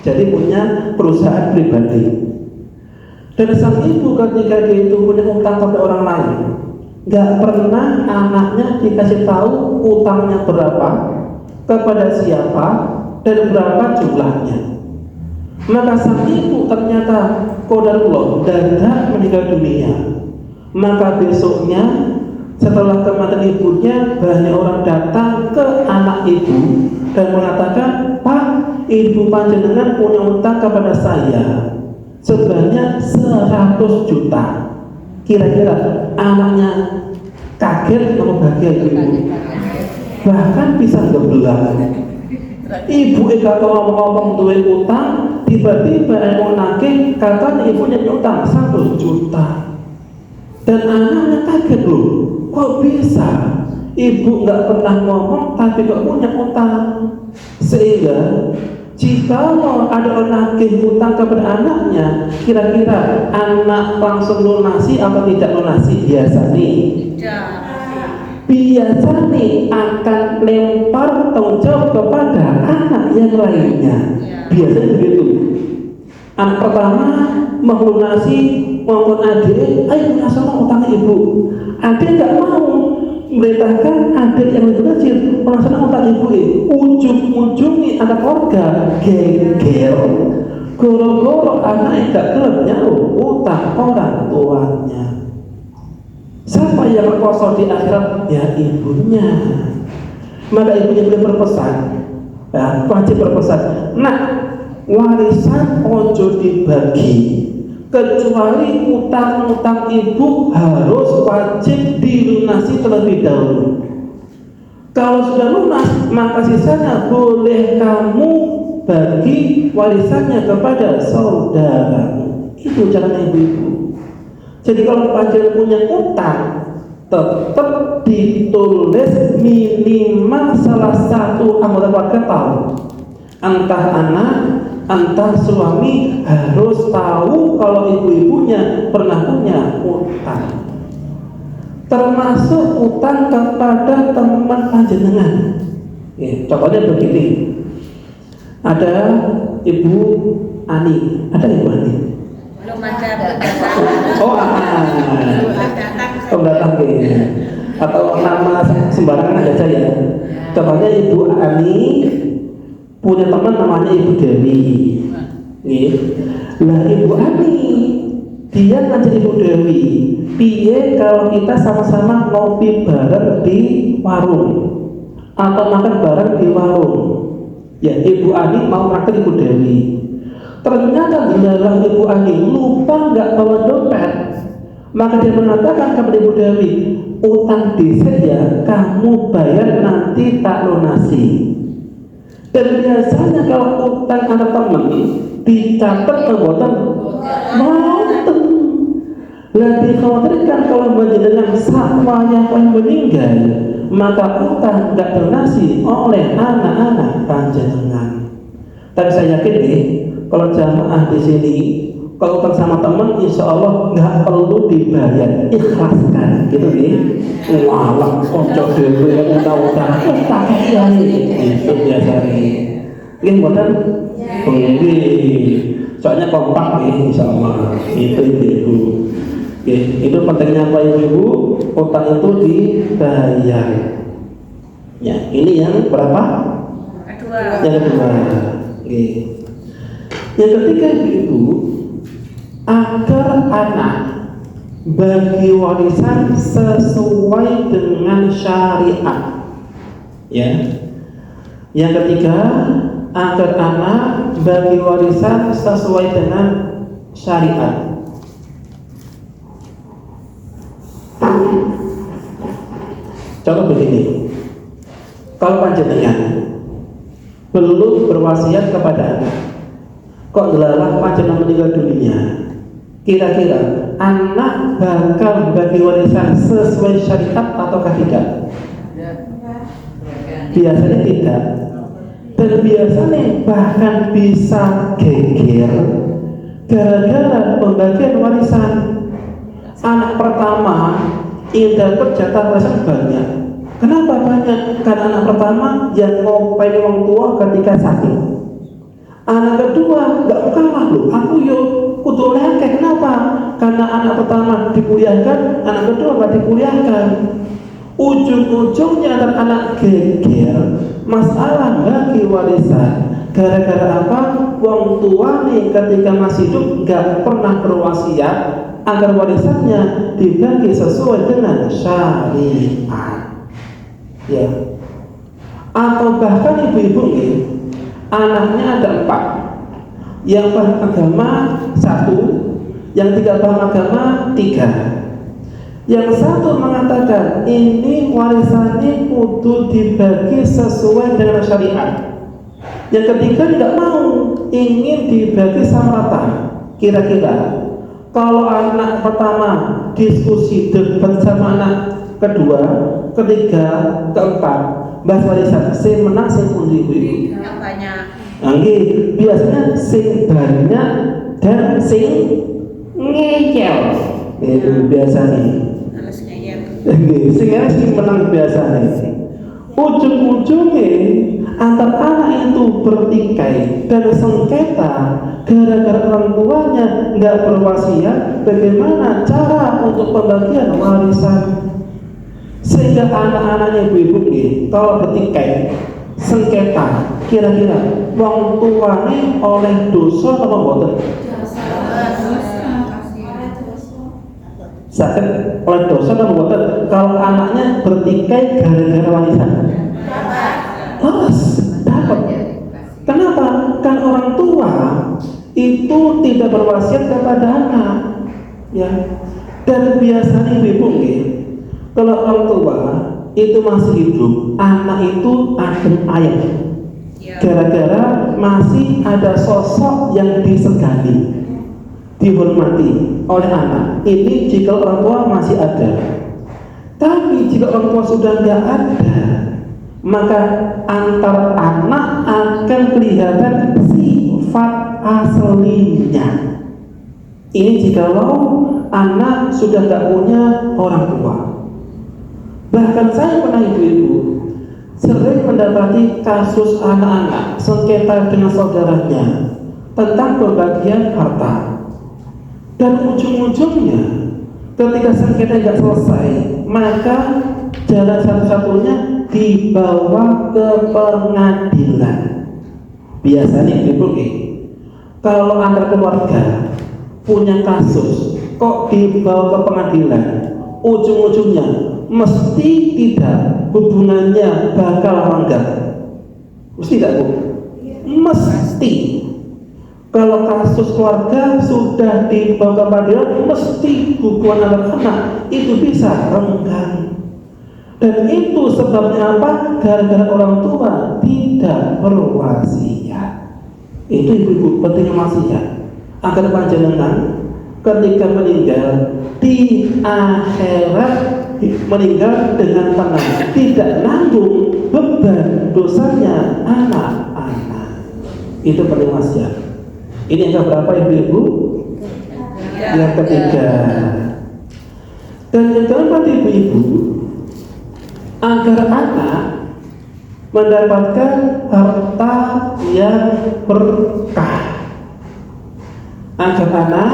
jadi punya perusahaan pribadi. Dan sang ibu ketika dia itu punya utang kepada orang lain, nggak pernah anaknya dikasih tahu utangnya berapa, kepada siapa, dan berapa jumlahnya. Maka sang ibu ternyata qadarullah dadak meninggal dunia. Maka besoknya setelah kematian ibunya, banyak orang datang ke anak ibu dan mengatakan, Pak, ibu panjenengan punya utang kepada saya sebanyak 100 juta. Kira-kira anaknya kaget atau bahagia ibu? Bahkan bisa gebelah. Ibu kata ngomong-ngomong duit utang, tiba-tiba mau nagih katanya ibunya utang 100 juta. Dan anaknya kaget loh, kok bisa? Ibu nggak pernah ngomong tapi kok punya utang. Sehingga jika ada orang nagih utang kepada anaknya, kira-kira anak langsung lunasi atau tidak lunasi? Biasa nih akan lempar tanggung jawab kepada anak yang lainnya. Biasanya begitu. Anak pertama melunasi maupun adik, ayo lunaskan utang ibu. Adik nggak mau, merintahkan adik yang lebih kecil lunaskan utang ibu. Ujung-ujungnya anak keluarga geger. Goro-goro anak tidak gelap nyawa utang orang tuanya. Siapa yang berkuasa di akhirat? Ya ibunya. Maka ibunya boleh berpesan, ya, wajib berpesan, nak, warisan ojo dibagi, kecuali utang-utang ibu harus wajib dilunasi terlebih dahulu. Kalau sudah lunas, maka sisanya boleh kamu bagi warisannya kepada saudaramu. Itu caranya ibu-ibu. Jadi kalau panjenengan punya utang, tetap ditulis minimal salah satu anggota keluarga tahu. Entah anak, entah suami harus tahu kalau ibu-ibunya pernah punya utang. Termasuk utang kepada teman panjenengan. Contohnya begini, ada Ibu Ani, ada Ibu Ani. Belum ada pendatang atau nama sembarangan ada saya. Contohnya Ibu Ani punya teman namanya Ibu Dewi. Nah Ibu Ani dia ngajak Ibu Dewi, piye kalau kita sama-sama ngopi bareng di warung atau makan bareng di warung. Ya Ibu Ani mau makan Ibu Dewi. Ternyata adalah Ibu Ani lupa nggak bawa dompet, maka dia mengatakan kepada Ibu Dewi, utang dhisik ya kamu bayar nanti tak lunasi. Dan biasanya kalau utang anak teman dicatat perbuatan moten. Lah dikhawatirkan kalau menjenengan semuanya yang meninggal, maka utang nggak lunasi oleh anak-anak panjenengan. Tapi saya yakin nih, kalau jamaah di sini Kalau utang sama teman, insya Allah nggak perlu dibayar, ikhlaskan, gitu nih. Walah, kocok dulu yang utang-utang, tak iya itu biasa nih. Ini buatan, ini soalnya kompak nih, insya Allah. Itu ibu. Itu pentingnya apa ibu? Utang itu dibayar. Ya, ini yang berapa? Kedua. Yang kedua. Yang ketiga ibu, agar anak bagi warisan sesuai dengan syariat. Ya. Yang ketiga, agar anak bagi warisan sesuai dengan syariat. Contoh begini, kalau panjenengan belum berwasiat kepada anak, kok delalah panjenengan meninggal dunia, kira-kira anak bakal bagi warisan sesuai syariat ataukah tidak? Biasanya tidak. Dan biasanya bahkan bisa geger gara-gara pembagian warisan. Anak pertama ingin dapat jatah warisan banyak. Kenapa banyak? Karena anak pertama yang ngopain orang tua ketika sakit. Anak kedua nggak kalah loh, aku yo kudu lengket. Kenapa? Karena anak pertama dikuliahkan, anak kedua nggak dikuliahkan. Ujung-ujungnya anak geger masalah bagi warisan. Gara-gara apa? Wong tua nih ketika masih hidup nggak pernah berwasiat agar warisannya dibagi sesuai dengan syariat. Ya. Atau bahkan ibu-ibu nih, anaknya ada 4, yang paham agama 1, yang tidak paham agama 3. Yang satu mengatakan ini warisannya kudu dibagi sesuai dengan syariat. Yang ketiga tidak mau, ingin dibagi sama rata. Kira-kira kalau anak pertama diskusi debat sama anak kedua, ketiga, keempat, bahas warisan, sing menang sing pundi ibu? Yang banyak. Nggih, biasanya sing banyak dan sing ngeyel. Itu biasanya. Harus ngeyel. Sing menang biasanya. Ujung-ujungnya antar anak itu bertikai dan sengketa gara-gara orang tuanya nggak berwasiat bagaimana cara untuk pembagian warisan. Sehingga anak-anaknya ibu-ibu nih kalau bertikai sengketa, kira-kira wong tuane oleh dosa apa mboten? Sakit oleh dosa apa mboten? Kalau anaknya bertikai gara-gara warisan, dapat. Kenapa? Kan orang tua itu tidak berwasiat kepada anak, ya. Dan biasanya ibu nih, kalau orang tua itu masih hidup, anak itu adem ayem. Gara-gara masih ada sosok yang disegani, dihormati oleh anak. Ini jika orang tua masih ada. Tapi jika orang tua sudah nggak ada, maka antar anak akan kelihatan sifat aslinya. Ini jikalau anak sudah nggak punya orang tua. Bahkan saya pernah ibu-ibu sering mendapati kasus anak-anak sengketa dengan saudaranya tentang pembagian harta. Dan ujung-ujungnya ketika sengketa tidak selesai, maka jalan satu-satunya dibawa ke pengadilan. Biasanya ibu kalau antar keluarga punya kasus kok dibawa ke pengadilan, ujung-ujungnya mesti tidak hubungannya bakal renggang. Mesti tidak Bu? Mesti. Kalau kasus keluarga sudah dibawa ke pengadilan, mesti hubungan anak-anak itu bisa renggang. Dan itu sebabnya apa? Gara-gara orang tua tidak berwasiat. Itu ibu-ibu pentingnya wasiat agar panjenengan ketika meninggal di akhirat meninggal dengan tenang, tidak nanggung beban dosanya anak-anak. Itu penting wasiat. Ini yang berapa ibu-ibu? Yang ketiga. Dan yang keempat ibu-ibu, agar anak mendapatkan harta yang berkah. Agar anak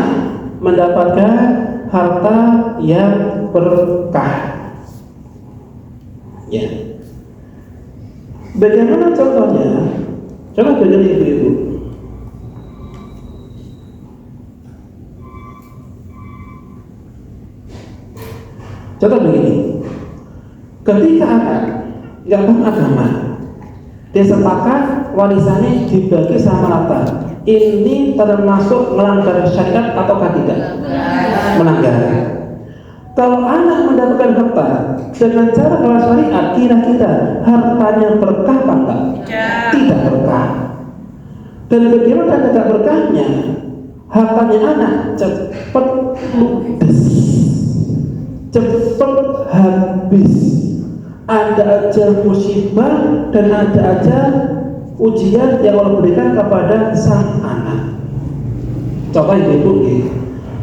mendapatkan harta yang berkah. Ya. Bagaimana contohnya? Coba dengar ibu-ibu. Contoh begini, ketika anak nggak paham agama, dia sepakat warisannya dibagi sama rata. Ini termasuk melanggar syariat ataukah tidak? Melanggar. Kalau anak mendapatkan harta dengan cara kelas syariat, kira-kira hartanya berkah apa enggak? Tidak berkah. Dan bagaimana tidak berkahnya? Hartanya anak cepat ludes, cepat habis. Ada aja musibah dan ada aja ujian yang Allah berikan kepada sang anak. Contoh ibu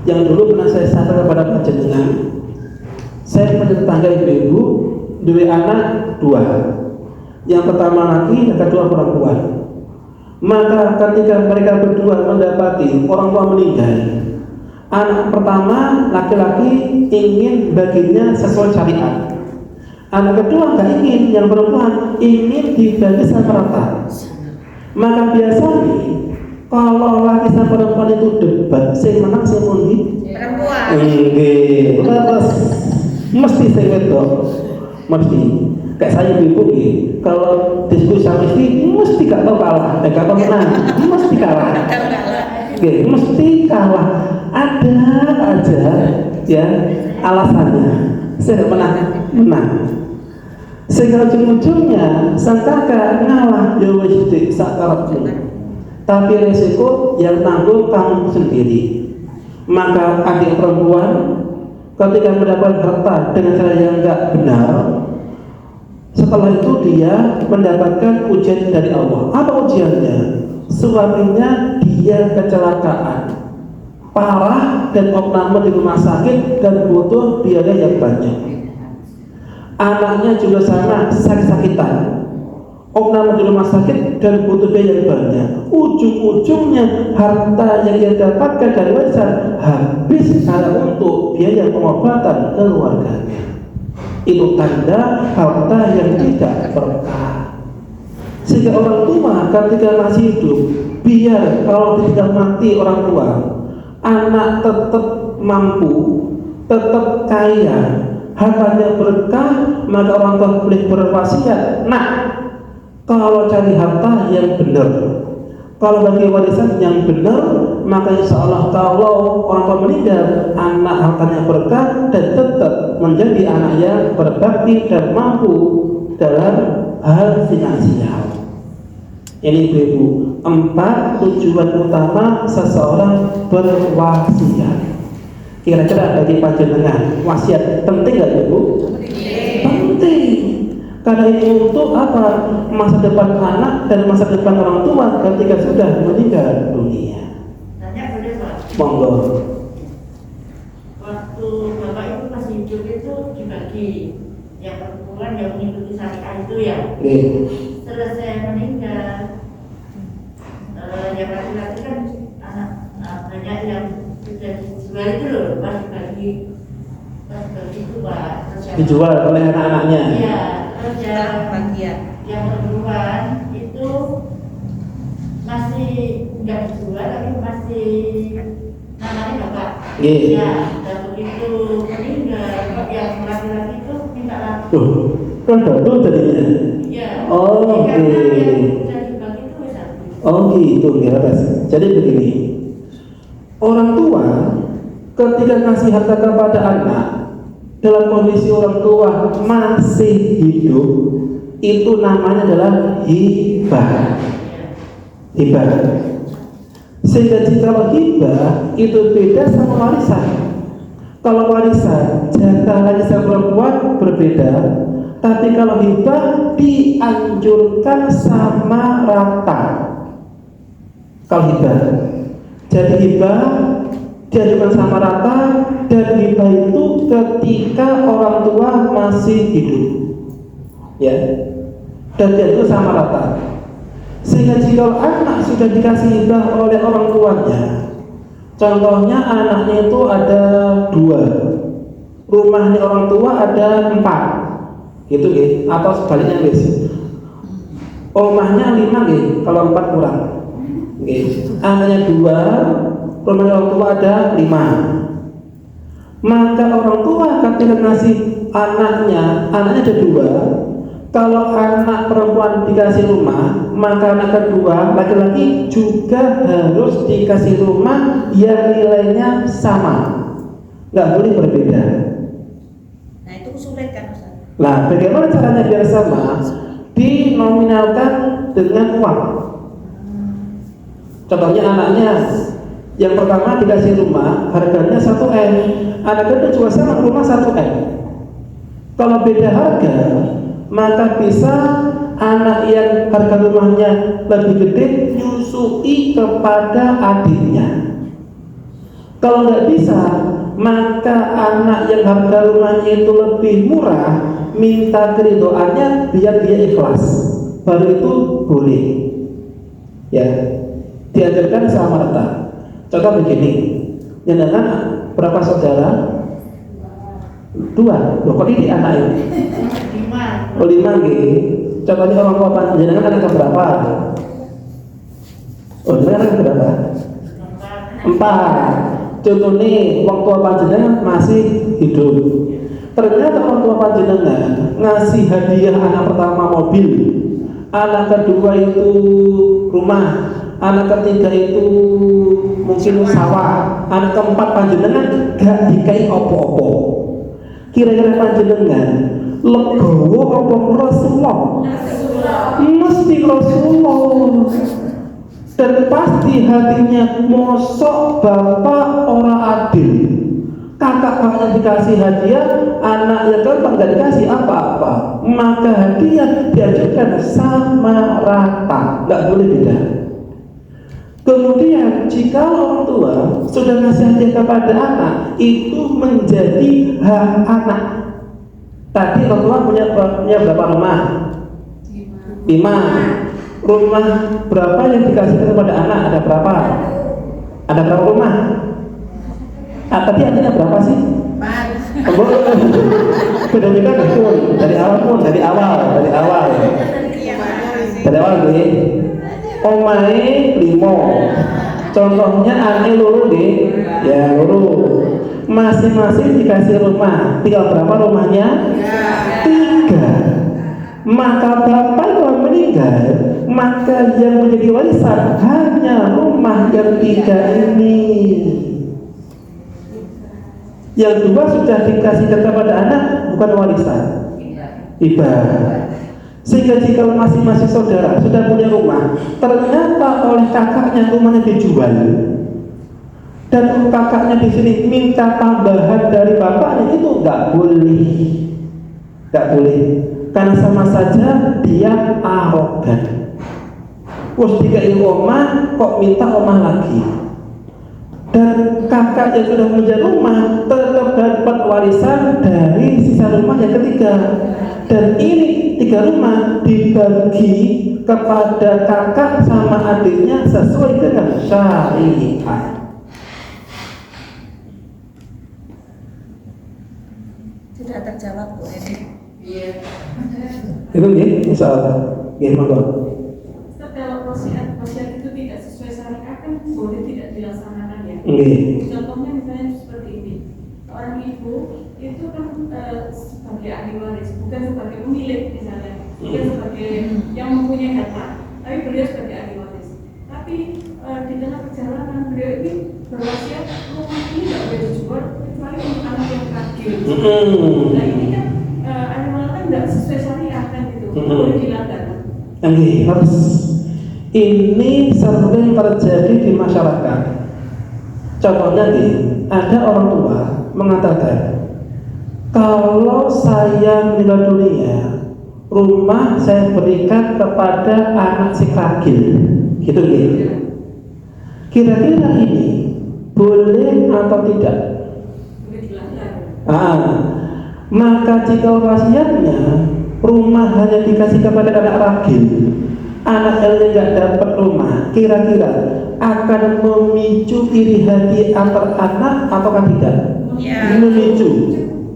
yang dulu pernah saya sampaikan kepada panjenengan, saya punya tetangga ibu-ibu, dua anak dua. Yang pertama laki, yang kedua perempuan. Maka ketika mereka berdua mendapati orang tua meninggal, anak pertama laki-laki ingin baginya sesuai syariat. Anak kedua nggak ingin, yang perempuan ingin dibagi sama rata. Maka biasanya kalau laki sama perempuan itu debat, saya menang, saya mundi perempuan. Terus mesti saya wedok, mesti. Kayak saya ibu kalau diskusi sama istri mesti gak tahu kalah, gak tahu menang, mesti kalah. Mesti kalah. Ada aja ya alasannya. Saya menang. Sehingga ujung-ujungnya sang kakak ngalah, ya wis dik sakarepmu. Tapi resiko yang tanggung kamu sendiri. Maka adik perempuan ketika mendapat harta dengan cara yang enggak benar, setelah itu dia mendapatkan ujian dari Allah. Apa ujiannya? Suaminya dia kecelakaan parah dan opname di rumah sakit dan butuh biaya yang banyak. Anaknya juga sama, sakit-sakitan, opname di rumah sakit dan butuh biaya yang banyak. Ujung-ujungnya harta yang dia dapatkan dari warisan habis untuk biaya pengobatan keluarganya. Itu tanda harta yang tidak berkah. Sehingga orang tua ketika masih hidup, biar kalau tidak mati orang tua, anak tetap mampu, tetap kaya, hartanya berkah, maka orang tua boleh berwasiat, nah kalau cari harta yang benar, kalau bagi warisan yang benar, maka insya Allah kalau orang tua meninggal, anak hartanya berkah dan tetap menjadi anak yang berbakti dan mampu dalam hal finansial. Ini ibu-ibu, 4 tujuan utama seseorang berwasiat. Kira-kira bagi panjenengan wasiat penting nggak ibu? Penting. Karena ini untuk apa? Masa depan anak dan masa depan orang tua ketika sudah meninggal dunia. Tanya boleh Pak? Monggo. Waktu Bapak itu masih hidup itu dibagi, yang perempuan yang mengikuti syariat itu ya. Selesai meninggal, yang laki-laki kan anak banyak yang sudah dijual itu loh, pas bagi itu Pak. Dijual oleh anak-anaknya. Iya. Yang bagian yang perempuan itu masih nggak dijual tapi masih namanya bapak. Ya, dan begitu meninggal yang laki-laki itu minta lagi. Kan betul jadinya. Iya. Oh, oke. Oh gitu ya. Jadi begini, orang tua ketika ngasih harta kepada anak dalam kondisi orang tua masih hidup, itu namanya adalah hibah. Hibah. Sehingga jika hibah itu beda sama warisan. Kalau warisan jatah warisan perempuan berbeda, tapi kalau hibah dianjurkan sama rata. Kalau hibah, jadi hibah diajukan sama rata, dan hibah itu ketika orang tua masih hidup, ya, dan diajukan sama rata. Sehingga jika anak sudah dikasih hibah oleh orang tuanya, contohnya anaknya itu ada 2, rumahnya orang tua ada 4, gitu ya, atau sebaliknya guys, rumahnya 5 ya, kalau 4 kurang, anaknya 2, rumahnya orang tua ada 5. Maka orang tua ketika ngasih anaknya ada 2. Kalau anak perempuan dikasih rumah, maka anak kedua laki-laki juga harus dikasih rumah yang nilainya sama, nggak boleh berbeda. Nah itu sulit kan Ustaz? Nah, bagaimana caranya biar sama? Dinominalkan dengan uang. Contohnya anaknya yang pertama dikasih rumah harganya 1M, anak kedua juga sama rumah 1M. Kalau beda harga, maka bisa anak yang harga rumahnya lebih gede nyusui kepada adiknya. Kalau nggak bisa, maka anak yang harga rumahnya itu lebih murah minta keridoannya biar dia ikhlas, baru itu boleh, ya, diajarkan sama rata. Contoh begini, nyenangan berapa saudara? 2. Loh kok ini anak ini? 5 gitu. Contohnya orang tua panjenengan anak berapa? Oh, ini anak berapa? 4. Contohnya orang tua panjenengan masih hidup. Ternyata orang tua panjenengan ngasih hadiah anak pertama mobil, anak kedua itu rumah, anak ketiga itu mungkin sawah, anak keempat panjenengan gak dikai opo-opo. Kira-kira panjenengan legowo apa Rasulullah? Mesti Rasulullah. Dan pasti hatinya mosok bapak orang adil. Kakak kakaknya dikasih hadiah, anak yang gampang gak dikasih apa-apa. Maka hadiah diajukan sama rata, gak boleh beda. Kemudian jika orang tua sudah ngasih hadiah kepada anak, itu menjadi hak anak. Tadi orang tua punya berapa rumah? 5. Rumah berapa yang dikasih kepada anak? Ada berapa? Ada berapa rumah? Tadi artinya berapa sih? 4. Benar-benar betul. Dari awal nih. Omae 5. Contohnya ane loro deh, ya loro. Masing-masing dikasih rumah. Tinggal berapa rumahnya? 3. Maka bapak kalau meninggal, maka yang menjadi warisan hanya rumah yang 3 ini. Yang 2 sudah dikasihkan kepada anak, bukan warisan, hibah. Sehingga jika masing-masing saudara sudah punya rumah, ternyata oleh kakaknya rumahnya dijual, dan kakaknya di sini minta tambahan dari bapaknya, itu nggak boleh, karena sama saja dia arogan. Wes dikai omah kok minta omah lagi, dan kakak yang sudah punya rumah tetap dapat warisan dari sisa rumah yang ketiga. Dan ini 3 rumah dibagi kepada kakak sama adiknya sesuai dengan syariat. Sudah terjawab Bu ini. Iya. Itu nih, insyaallah. Gimana? Kalau wasiat itu tidak sesuai syariat kan boleh tidak dilaksanakan ya. Contohnya misalnya seperti ini, seorang ibu itu kan sebagai ahli waris, bukan sebagai pemilik misalnya, bukan sebagai yang mempunyai harta, tapi beliau sebagai ahli waris. Tapi di tengah perjalanan beliau ini berwasiat rumah ini tidak boleh dijual kecuali untuk anak yang kecil. Nah ini kan animal kan tidak sesuai syariat kan gitu, boleh dilanggar. Harus. Ini sering terjadi di masyarakat. Contohnya nih, ada orang tua mengatakan, kalau saya meninggal dunia, rumah saya berikan kepada anak si ragil, gitu. Kira-kira ini boleh atau tidak? Maka jika wasiatnya rumah hanya dikasih kepada anak ragil, anak yang tidak dapat rumah, kira-kira akan memicu iri hati antar anak ataukah tidak? Ya. Memicu.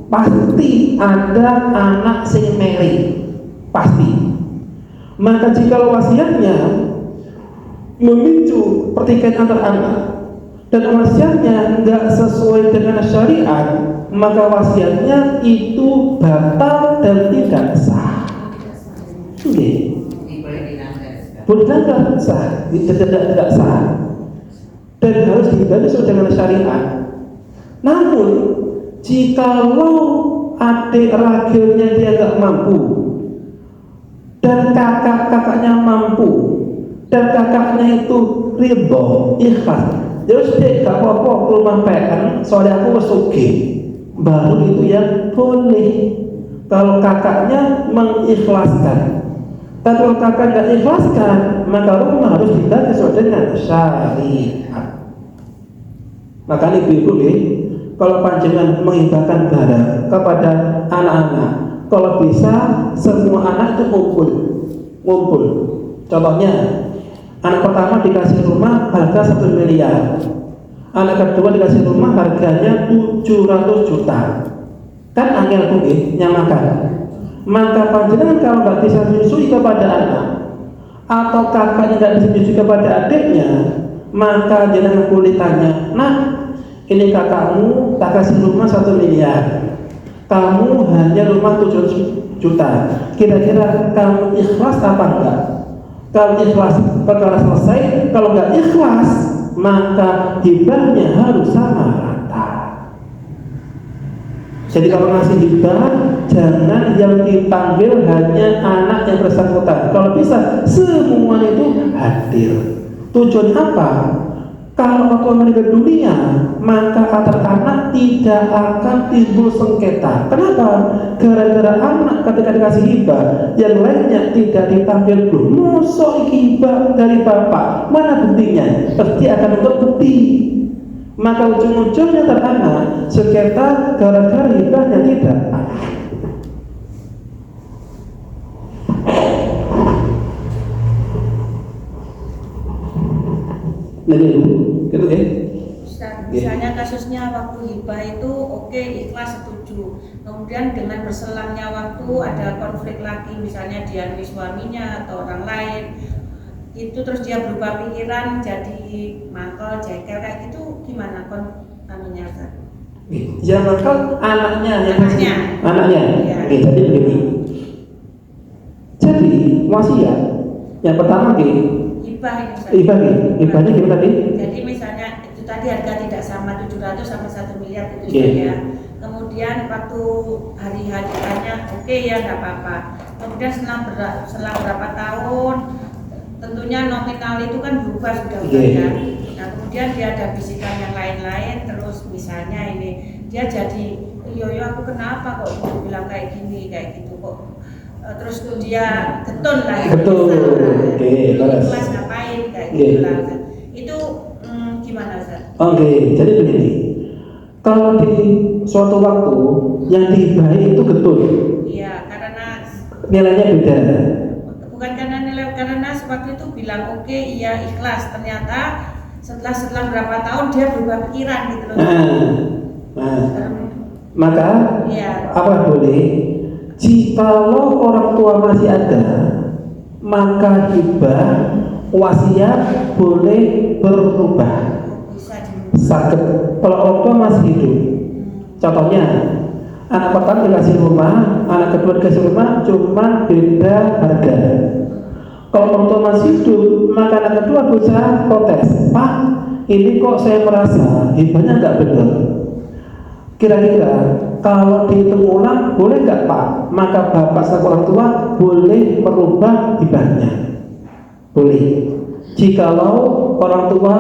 Pasti ada anak sing meri, pasti. Maka jika wasiatnya memicu pertikaian antar anak dan wasiatnya tidak sesuai dengan syariat, maka wasiatnya itu batal dan tidak sah. Boleh sah, tidak sah, dan harus dibantu sesuai dengan syariat. Namun jikalau adik ragilnya dia tidak mampu dan kakaknya mampu dan kakaknya itu ridho, ikhlas, terus dia gak apa-apa rumah PN soalnya aku sugih, baru itu yang boleh. Kalau kakaknya mengikhlaskan. Tapi kalau kakak tidak ikhlaskan, maka rumah harus dibagi sesuai dengan syariat. Makanya ibu-ibu kalau panjenengan menghibahkan barang kepada anak-anak, kalau bisa semua anak itu ngumpul. Contohnya, anak pertama dikasih rumah harga 1 miliar, anak kedua dikasih rumah harganya 700 juta. Kan angel tuh nyamakan. Maka panjenengan kalau nggak bisa menyusui kepada anak atau kakaknya nggak bisa menyusui kepada adiknya, maka jangan boleh tanya, nah ini kakakmu tak kasih rumah 1 miliar, kamu hanya rumah 700 juta, kira-kira kamu ikhlas apa enggak? Kalau ikhlas perkara selesai, kalau nggak ikhlas maka hibahnya harus sama rata. Jadi kalau ngasih hibah, jangan yang dipanggil hanya anak yang bersangkutan. Kalau bisa semuanya itu hadir. Tujuan apa? Kalau orang tua meninggal dunia, maka antar anak tidak akan timbul sengketa. Kenapa? Gara-gara anak ketika dikasih hibah, yang lainnya tidak dipanggil dulu. Mosok hibah dari bapak, mana buktinya? Pasti akan untuk bukti. Maka ujung-ujungnya terkena sengketa gara-gara hibahnya tidak. Nah, gitu ya. Misalnya kasusnya waktu hibah itu oke, ikhlas, setuju. Kemudian dengan berselangnya waktu ada konflik lagi, misalnya dia suaminya atau orang lain, itu terus dia berubah pikiran jadi mangkal, jeker kayak gitu, gimana anunya Ustaz? Ya mangkal anaknya. Ya. Oke, jadi begini. Jadi wasiat yang pertama hibahnya gimana tadi? Jadi misalnya itu tadi harga tidak sama 700 sama 1 miliar gitu ya. Kemudian waktu hari-harinya oke ya nggak apa-apa. Kemudian selang berapa tahun, tentunya nominal itu kan berubah sudah ya. Nah kemudian dia ada bisikan yang lain-lain, terus misalnya ini dia jadi yo aku kenapa kok ibu bilang kayak gini kayak gitu kok, terus dia getun lah. Oke, kelas ngapain kayak gitu lah. Itu gimana Ustaz? Oke, jadi begini. Kalau di suatu waktu yang dihibahi itu getun. Iya, karena nilainya beda. Bukan karena nilai, karena waktu itu bilang oke, iya ikhlas, ternyata setelah berapa tahun dia berubah pikiran gitu loh. Maka ya. Apa boleh? Jikalau orang tua masih ada, maka hibah wasiat boleh berubah. Sakit. Kalau orang tua masih hidup, contohnya anak pertama dikasih rumah, anak kedua dikasih rumah, cuma beda harga. Kalau orang tua masih hidup, maka anak kedua bisa protes, Pak, ini kok saya merasa hibahnya nggak benar. Kira-kira kalau dihitung ulang boleh nggak Pak? Maka bapak sang orang tua boleh merubah hibahnya. Boleh. Jikalau orang tua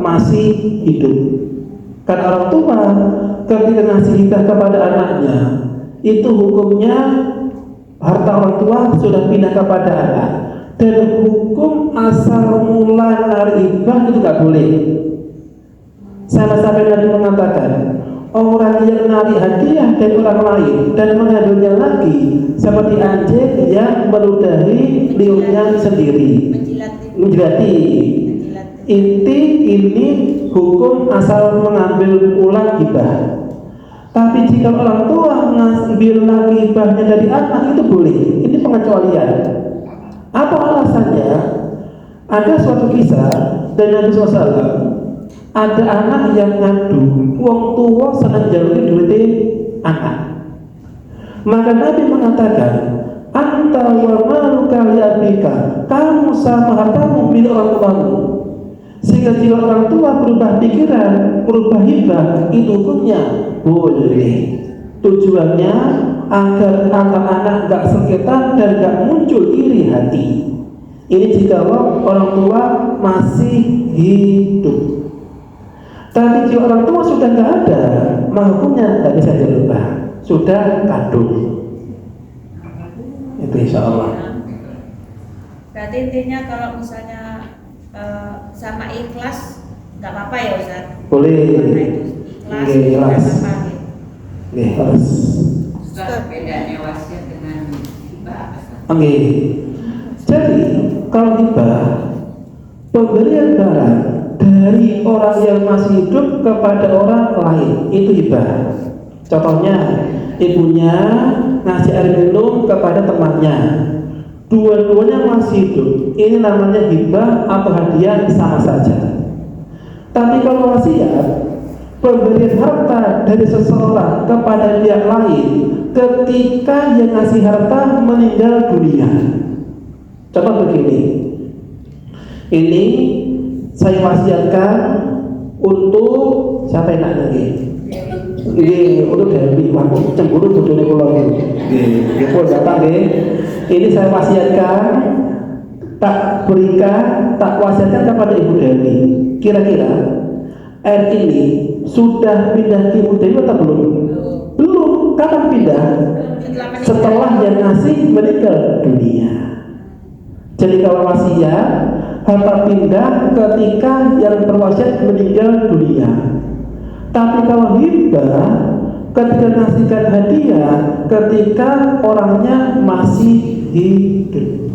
masih hidup. Karena orang tua ketika ngasih hibah kepada anaknya, itu hukumnya harta orang tua sudah pindah kepada anak. Dan hukum asal mula narik hibah itu nggak boleh. Sampai Nabi mengatakan, orang yang menarik hadiah dari orang lain dan mengambilnya lagi seperti anjing yang meludahi liurnya sendiri, menjilati. Inti ini hukum asal mengambil ulang hibah. Tapi jika orang tua mengambil lagi hibahnya dari anak, itu boleh. Ini pengecualian. Apa alasannya? Ada suatu kisah dari Nabi SAW. Ada anak yang ngadu, wong tua senang jaluri duit anak. Maka Nabi mengatakan, anta wa maluka li abika, kamu sama hartamu milik orang tuamu. Sehingga jika orang tua berubah pikiran, berubah hibah, itu hukumnya boleh. Tujuannya agar anak-anak gak sengketa dan gak muncul iri hati. Ini jika orang tua masih hidup. Tapi jika orang tua sudah gak ada, maka hukumnya tak bisa dirubah. Sudah kandung. Itu insya Allah. Berarti intinya kalau misalnya sama ikhlas nggak apa-apa ya Ustaz? Boleh. Karena itu ikhlas, Ikhlas. nggak apa-apa gitu. Ikhlas. Ustaz, bedanya wasiat dengan hibah apa? Oke. Jadi kalau hibah, pemberian barang dari orang yang masih hidup kepada orang lain, itu hibah. Contohnya, ibunya ngasih air minum kepada temannya, dua-duanya masih hidup, ini namanya hibah atau hadiah, sama saja. Tapi kalau wasiat, pemberian harta dari seseorang kepada pihak lain ketika yang ngasih harta meninggal dunia. Contoh begini, ini saya wasiatkan untuk siapa yang nak lagi? Untuk Dewi, aku cemburu bojone kula nggih. Pun datang nggih. Ini saya wasiatkan, tak berikan, tak wasiatkan kepada Ibu Dewi. Kira-kira air ini sudah pindah ke Ibu Dewi atau belum? Belum. Kapan pindah? Setelah yang ngasih meninggal dunia. Jadi kalau wasiat, harta pindah ketika yang berwasiat meninggal dunia. Tapi kalau hibah, ketika ngasihkan hadiah, ketika orangnya masih hidup.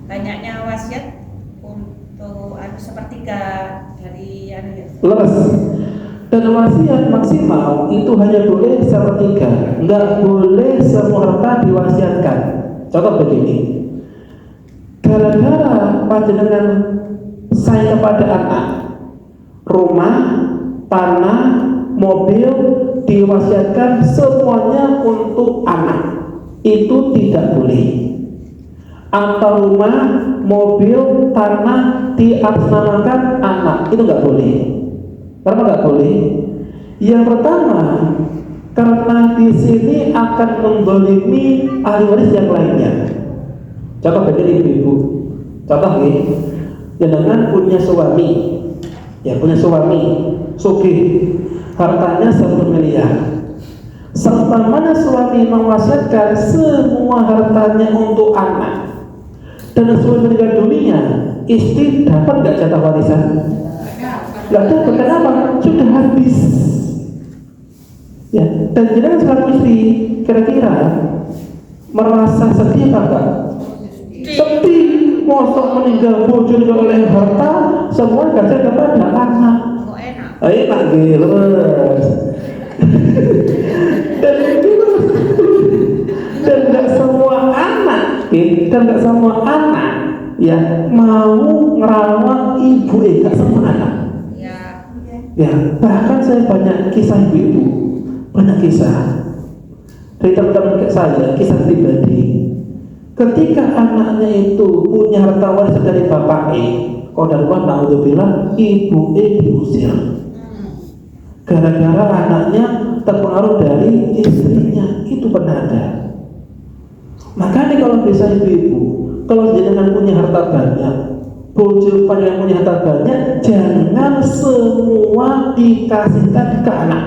Banyaknya wasiat untuk sepertiga dari Lepas. Dan wasiat maksimal itu hanya boleh sepertiga, nggak boleh semua harta diwasiatkan. Contoh begini, gara-gara panjenengan sayang kepada anak, rumah, tanah, mobil diwasiatkan semuanya untuk anak, itu tidak boleh. Atau rumah, mobil, tanah diatasnamakan anak, itu nggak boleh. Kenapa nggak boleh? Yang pertama, karena di sini akan mendolimi ahli waris yang lainnya. Contoh begini ibu-ibu, contoh nih, jangan punya suami, ya punya suami, sugih, hartanya 1 miliar. Serta mana suami mewasiatkan semua hartanya untuk anak, dan suami meninggal dunia, istri dapat nggak jatah warisan? Nggak dapat. Kenapa? Sudah habis. Ya, dan jangan selaku istri, kira-kira merasa sedih apa enggak? Sedih. Mosok meninggal bojo oleh harta, semua gajah kepada anak. Enak geles. Dan nggak semua anak, dan nggak semua anak ya mau ngerawat ibu, nggak semua anak. Ya, bahkan saya banyak kisah ibu-ibu, banyak kisah dari teman-teman saya, kisah pribadi. Ketika anaknya itu punya harta waris dari bapaknya, qadarullah naudzubillah, ibu diusir gara-gara anaknya terpengaruh dari istrinya. Itu pernah ada. Makanya kalau bisa ibu-ibu, kalau jangan punya harta banyak, bojo yang punya harta banyak, jangan semua dikasihkan ke anak.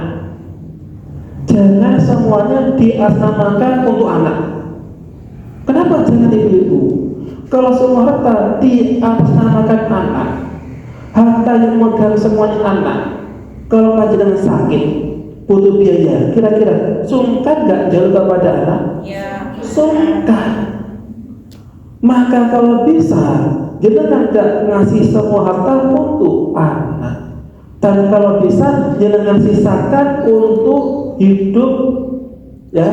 Jangan semuanya diatasnamakan untuk anak. Kenapa jangan ibu-ibu? Kalau semua harta diatasnamakan anak, Harta yang megang semuanya anak. Kalau panjenengan sakit, butuh biaya, kira-kira sungkan nggak jalur kepada anak? Ya. Sungkan. Maka kalau bisa, jenengan nggak ngasih semua harta untuk anak. Dan kalau bisa, jenengan sisakan untuk hidup ya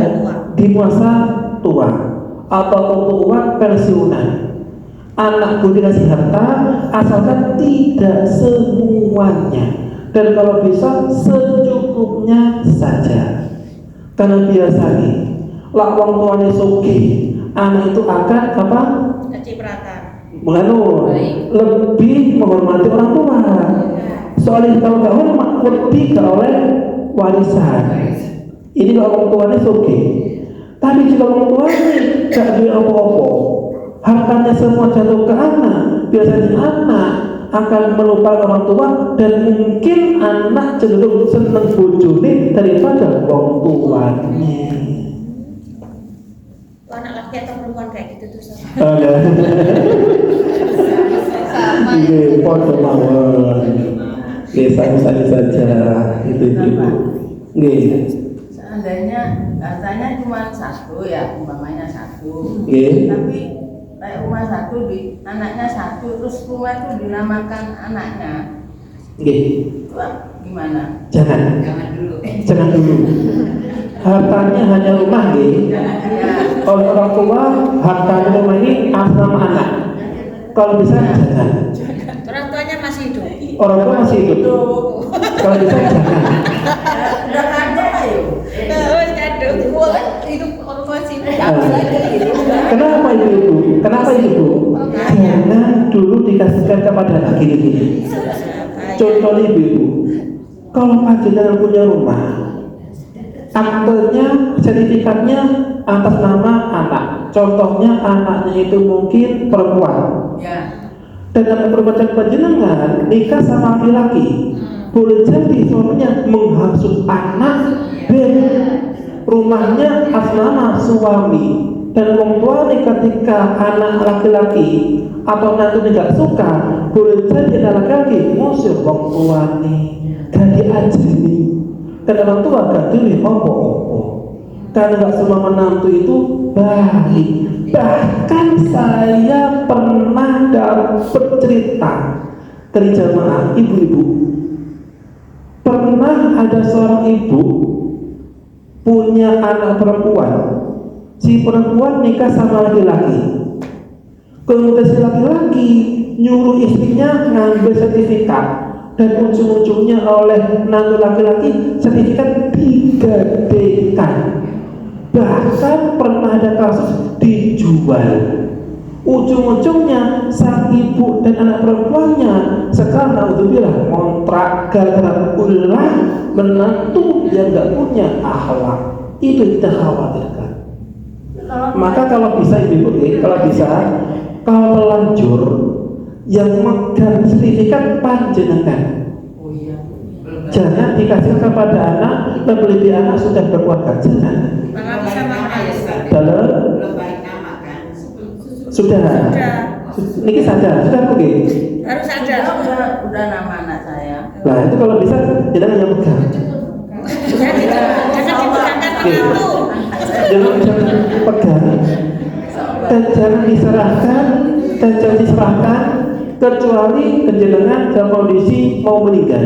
di masa tua atau untuk uang pensiunan. Anak boleh kasih harta asalkan tidak semuanya. Dan kalau bisa secukupnya saja. Karena biasanya lah wong tuane sugih, anak itu akan apa? Kecipratan. Menganu lebih menghormati orang tua. Soalnya kalau nggak hormat lebih nggak oleh warisan. Ini kalau orang tuanya sugih. Tapi jika orang tuanya nggak duit apa-apa, hartanya semua jatuh ke anak, biasanya anak akan melupakan orang tua dan mungkin anak cenderung seneng bojone daripada orang tuanya. Anak laki atau perempuan kayak gitu tuh sama. Ini podo mawon. Sami-sami saja itu ibu. Nggih. Seandainya hartanya cuma satu ya, umpamanya satu. Nggih. Tapi kayak rumah satu di anaknya satu, terus rumah itu dinamakan anaknya. Nggih. Itu gimana? Jangan dulu. Hartanya hanya rumah nggih. Ya. Oleh orang tua hartanya rumah ini atas nama anak. Kalau bisa jangan. Orang tuanya masih hidup. Orang tua masih hidup. Kalau bisa jangan. Udah kado ayo. Hidup orang tua sih. Kenapa itu ibu? Jangan dulu dikasihkan kepada anak gini-gini. Contoh ibu, kalau panjenengan punya rumah, aktenya, sertifikatnya atas nama anak. Contohnya anaknya itu mungkin perempuan. Ya. Dan anak perempuan panjenengan nikah sama laki-laki. Boleh jadi suaminya menghasut anak dan rumahnya atas nama suami. Dan orang tua ketika anak laki-laki atau nanti tidak suka, boleh jadi anak laki-laki musuh orang tua nih, gak diajari. Dan orang tua gak diri apa-apa. Karena gak semua menantu itu baik. Bahkan saya pernah dapat cerita dari jamaah ibu-ibu. Pernah ada seorang ibu punya anak perempuan. Si perempuan nikah sama laki-laki. Kemudian si laki-laki nyuruh istrinya ngambil sertifikat, dan ujung-ujungnya oleh menantu laki-laki sertifikat digadekan. Bahkan pernah ada kasus dijual. Ujung-ujungnya sang ibu dan anak perempuannya sekarang alhamdulillah kontrak gara-gara ulah menantu yang gak punya akhlak. Itu kita khawatirkan. Maka kalau bisa ibu, kalau terlanjur yang megang sertifikat panjenengan. Oh iya. Jangan dikasih kepada anak, terlebih anak sudah berkeluarga. Jangan. Malah bisa makan. Dalam Belum baik nama kan? sudah. Niki sadar, sudah oke. Harus ada. Udah nama anak saya. Nah itu kalau bisa jangan yang pegang. Jangan dipegangkan menantu. Jangan pegang dan jangan diserahkan kecuali penjenengan dalam kondisi mau meninggal.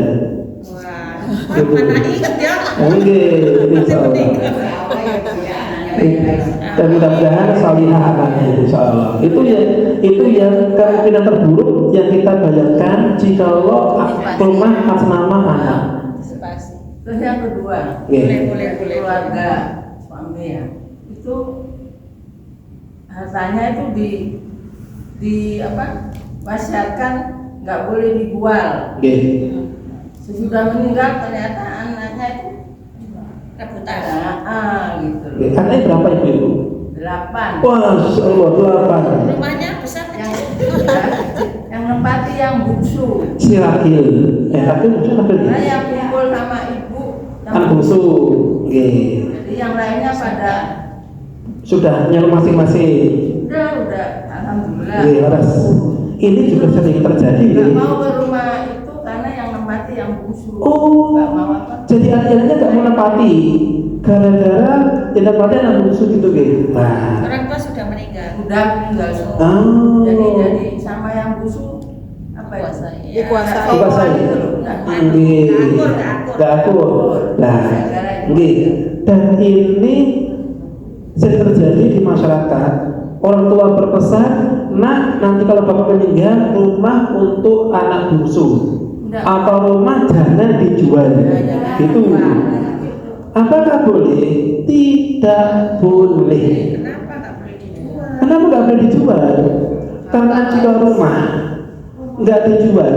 Wah, mana inget ya? Enggak, insyaallah. Dan mudah-mudahan salihah anaknya insyaallah. Itu yang kemungkinan terburuk yang kita bayangkan jika Allah rumah atas nama anak. Terus yang kedua, Boleh. keluarga suami ya, itu hartanya itu di apa? Wasiatkan nggak boleh dijual. Sesudah meninggal ternyata anaknya itu Rebutan. gitu. Anaknya berapa ibu? 8. Wah, Allah 8. Rumahnya besar Yang kecil. yang nempati yang bungsu. Si Rakil. Rakil bungsu apa Karena ini? yang kumpul sama ibu Kan bungsu. Jadi yang lainnya pada Sudah nyaru masing-masing. udah alhamdulillah. Harus. Ini juga sering terjadi. Nggak mau ke rumah Oh, nggak mau apa. jadi akhirnya nggak mau nempati gara-gara tidak pada anak bungsu gitu gitu. Nah, Orang tua sudah meninggal. Udah meninggal semua. oh, Jadi sama yang busu apa ya? Dikuasai. Dikuasai. Gitu loh. Nggak Nggih. Nggak akur. Nah, nggih. Dan ini sering terjadi di masyarakat. Orang tua berpesan, nak nanti kalau bapak meninggal rumah untuk anak bungsu atau rumah jangan dijual. Itu. Apakah boleh? Tidak boleh. Kenapa nggak boleh dijual? Kenapa nggak boleh dijual? Karena jika rumah nggak dijual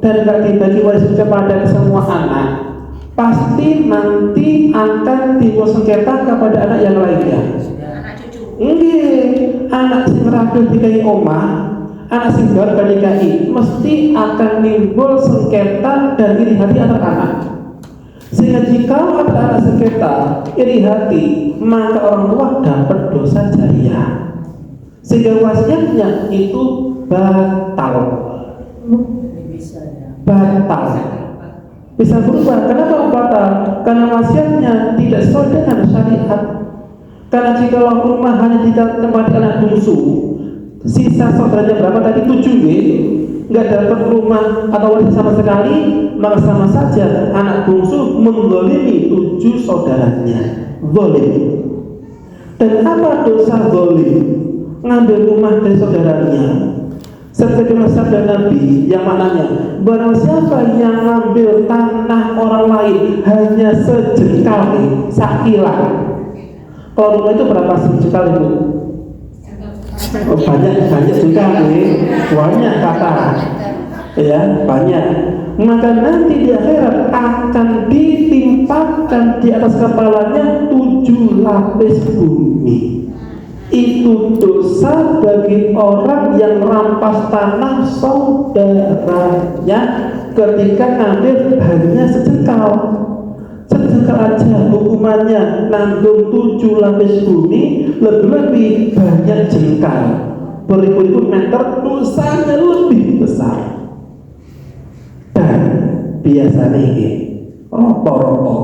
dan nggak dibagi waris kepada semua anak, pasti nanti akan timbul sengketa kepada anak yang lainnya. Anak cucu. Nggih, anak sing rapi dikai omah, anak sing baru nikahi, mesti akan timbul sengketa dan iri hati antar anak. Sehingga jika ada anak sengketa, iri hati, maka orang tua dapat dosa jariah. Sehingga wasiatnya itu batal. Batal. Bisa berubah. Kenapa batal? Karena wasiatnya tidak sesuai dengan syariat. Karena jika rumah hanya ditempati anak bungsu, sisa saudaranya berapa tadi? 7 ya? Nggak dapat rumah atau waris sama sekali, maka sama saja anak bungsu menzalimi 7 saudaranya. Zalim. Dan apa dosa zalim? Ngambil rumah dari saudaranya. Sebagaimana sabda Nabi yang maknanya, barang siapa yang ngambil tanah orang lain hanya sejengkal, sakilan. Kalau rumah itu berapa sejengkal itu? Oh, banyak juga banyak kata ya, banyak. Maka nanti di akhirat akan ditimpakan di atas kepalanya 7 lapis bumi. Itu dosa bagi orang yang rampas tanah saudaranya ketika ngambil hanya sejengkal. Sejengkal aja hukumannya nanggung 7 lapis bumi, lebih banyak jengkal beribu-ribu meter, dosanya lebih besar. Dan biasanya ini roto-roto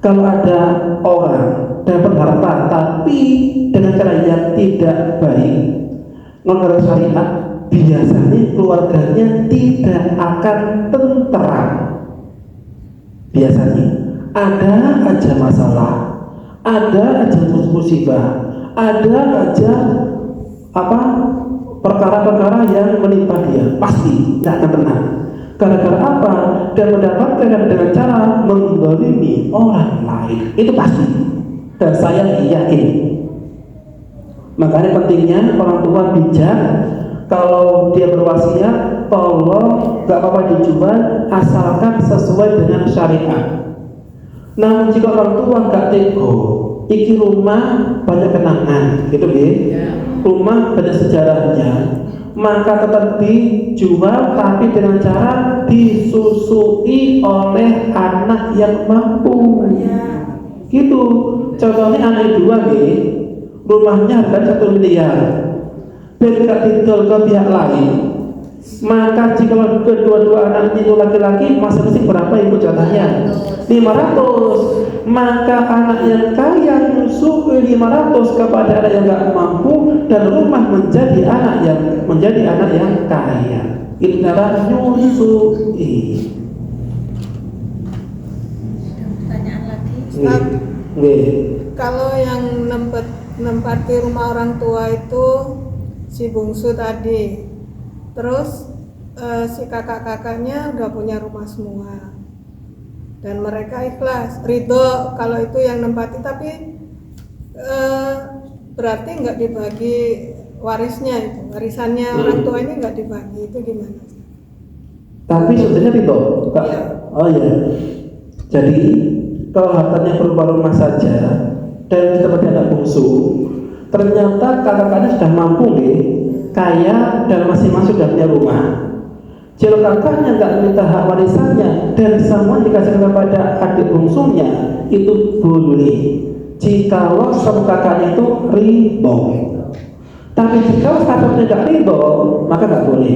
kalau ada orang dapat harta tapi dengan cara yang tidak baik, melanggar syariat, biasanya keluarganya tidak akan tentram. Biasanya ada aja masalah, ada aja musibah, ada aja perkara-perkara yang menimpa dia, pasti tidak akan tenang. Gara-gara apa? Dan mendapatkan dengan cara menzalimi orang lain, itu pasti. Dan saya yakin. Makanya pentingnya orang tua bijak. Kalau dia berwasiat, tolong gak apa-apa dijual asalkan sesuai dengan syariat. Namun jika orang tua gak tego, iki rumah banyak kenangan, gitu ya. Rumah banyak sejarahnya, maka tetap dijual tapi dengan cara disusui oleh anak yang mampu. Gitu. Contohnya anak 2 nih, rumahnya harga 1 miliar. Ketika dijual ke pihak lain, maka jika kedua-dua anaknya itu laki-laki, masing-masing berapa ibu jatahnya? 500. Maka anak yang kaya nyusul 500 kepada anak yang nggak mampu, dan rumah menjadi anak yang kaya. Itu cara nyusui. Pertanyaan lagi. Kalau yang nempati rumah orang tua itu si bungsu tadi, terus si kakak-kakaknya udah punya rumah semua dan mereka ikhlas, ridho kalau itu yang nempati, tapi berarti nggak dibagi warisnya, itu warisannya orang tua ini nggak dibagi, itu gimana? Tapi sebetulnya ridho, Kak. Iya. Oh iya. Jadi kalau hartanya berupa rumah saja dan kita bagi anak bungsu, ternyata kakak-kakaknya sudah mampu nih, kaya dan masing-masing sudah punya rumah. Jika kakaknya nggak minta hak warisannya dan semua dikasih kepada adik bungsunya, itu boleh. Jikalau satu kakaknya itu ridho. Tapi jika kakaknya nggak ridho, maka nggak boleh.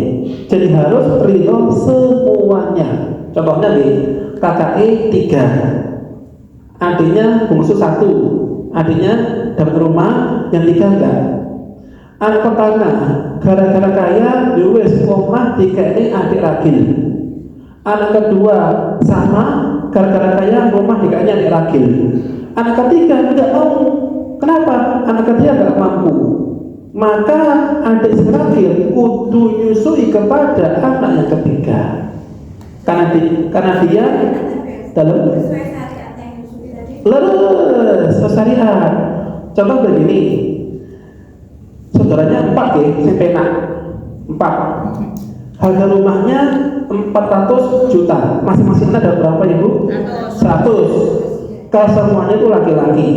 Jadi harus ridho semuanya. Contohnya nih, KKI 3, adiknya bungsu 1, adiknya dapat rumah, yang 3 enggak. Anak pertama gara-gara kaya wis omah dikene adik ragil. Anak kedua sama gara-gara kaya rumah dikene adik ragil. Anak ketiga tidak mau. Kenapa? Anak ketiga enggak mampu. Maka adik seragil kudu nyusui kepada anak yang ketiga. Karena dia dalam leres syariat. Contoh begini, saudaranya 4 ya, sepenak 4. Harga rumahnya 400 juta. Masing-masing ada berapa ibu? 100. Kalau semuanya itu laki-laki.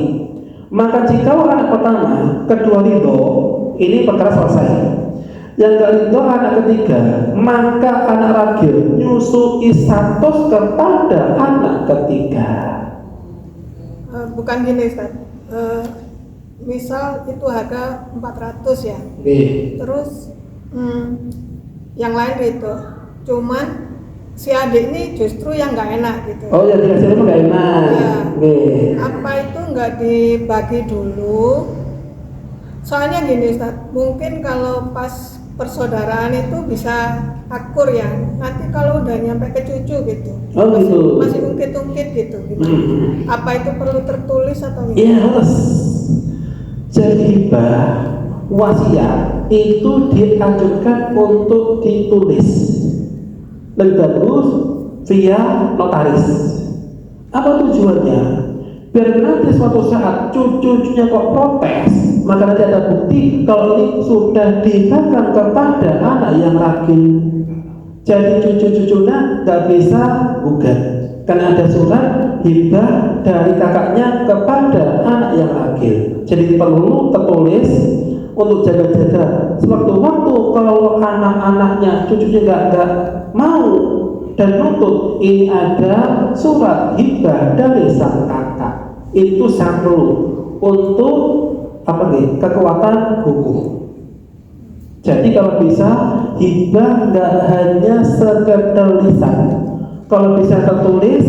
Maka jika anak pertama, kedua ridho, ini perkara selesai. Yang gak ridho anak ketiga, maka anak ragil nyusui 100 kepada anak ketiga. Bukan gini Ustaz. Misal itu harga 400 ya. Terus yang lain itu, cuman si adik ini justru yang nggak enak gitu. Oh ya, dikasih rumah nggak enak. Ya. Apa itu nggak dibagi dulu? Soalnya gini Ustaz, mungkin kalau pas persaudaraan itu bisa akur ya. Nanti kalau udah nyampe ke cucu gitu, masih ungkit-ungkit gitu. Apa itu perlu tertulis atau enggak? Iya harus. Jadi hibah wasiat itu dianjurkan untuk ditulis. Lebih bagus via notaris. Apa tujuannya? Biar nanti suatu saat cucunya kok protes, maka nanti ada bukti kalau ini sudah diberikan kepada anak yang ragil. Jadi cucu-cucunya nggak bisa gugat karena ada surat hibah dari kakaknya kepada anak yang ragil. Jadi perlu tertulis untuk jaga-jaga. Sewaktu-waktu kalau anak-anaknya cucunya nggak mau dan nuntut, ini ada surat hibah dari sang kakak. Itu sangat perlu untuk kekuatan hukum. Jadi kalau bisa hibah nggak hanya sekedar lisan. Kalau bisa tertulis,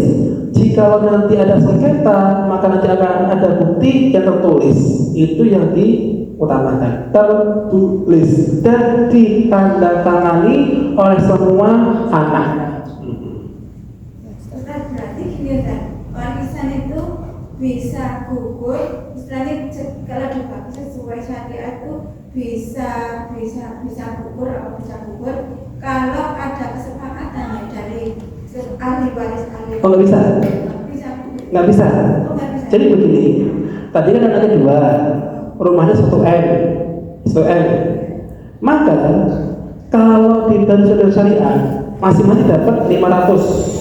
jika nanti ada sengketa, maka nanti akan ada bukti yang tertulis. Itu yang diutamakan. Tertulis dan ditandatangani oleh semua anak. Ustaz, berarti gini Ustaz, warisan itu bisa gugur, istilahnya kalau dibagi sesuai syariat itu bisa gugur atau bisa gugur kalau ada kesepakatan ya dari ahli waris. Oh nggak bisa? Nggak bisa. Jadi begini, tadi kan anaknya 2, rumahnya 1M. Maka kalau di dalam syariat masing-masing dapat 500.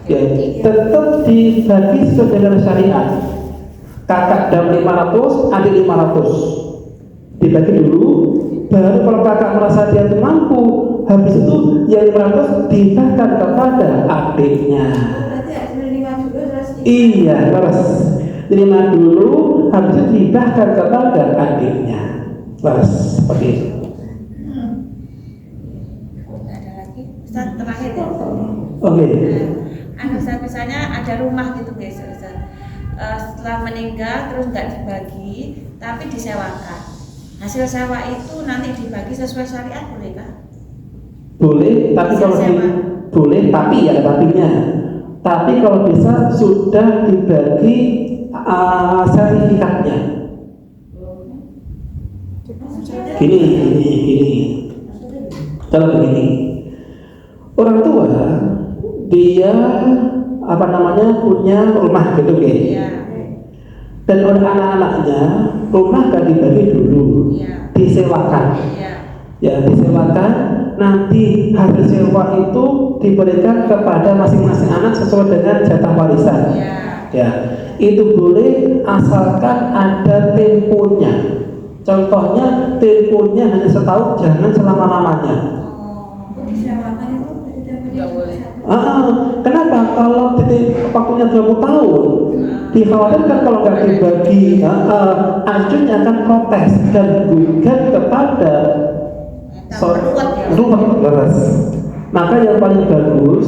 Ya, tetap dibagi sesuai dengan syariat. Kakak dapat 500, adik 500. Dibagi dulu, baru kalau kakak merasa dia mampu, habis itu yang 500 diberikan kepada adiknya. Berarti harus menerima dulu terus. Iya, harus terima dulu, habis itu diberikan kepada adiknya. Harus seperti itu. Ada lagi, Ustaz terakhir ya. Oke. Misalnya ada rumah gitu guys, setelah meninggal terus nggak dibagi, tapi disewakan. Hasil sewa itu nanti dibagi sesuai syariat, bolehkah? Boleh, tapi kalau boleh, tapi ya tapinya. Tapi kalau bisa sudah dibagi sertifikatnya. Gini. Kalau begini, orang tua dia punya rumah gitu kan? Iya. Dan oleh anak-anaknya rumah gak dibagi dulu, disewakan. Iya. Ya disewakan, nanti hasil sewa itu diberikan kepada masing-masing anak sesuai dengan jatah warisan. Ya, itu boleh asalkan ada temponya. Contohnya temponya hanya setahun, jangan selama-lamanya. Disewakan itu Nggak boleh. Kenapa? Kalau waktunya 20 tahun, dikhawatirkan kalau nggak dibagi, ajunya akan protes dan gugat kepada ruwet. Maka yang paling bagus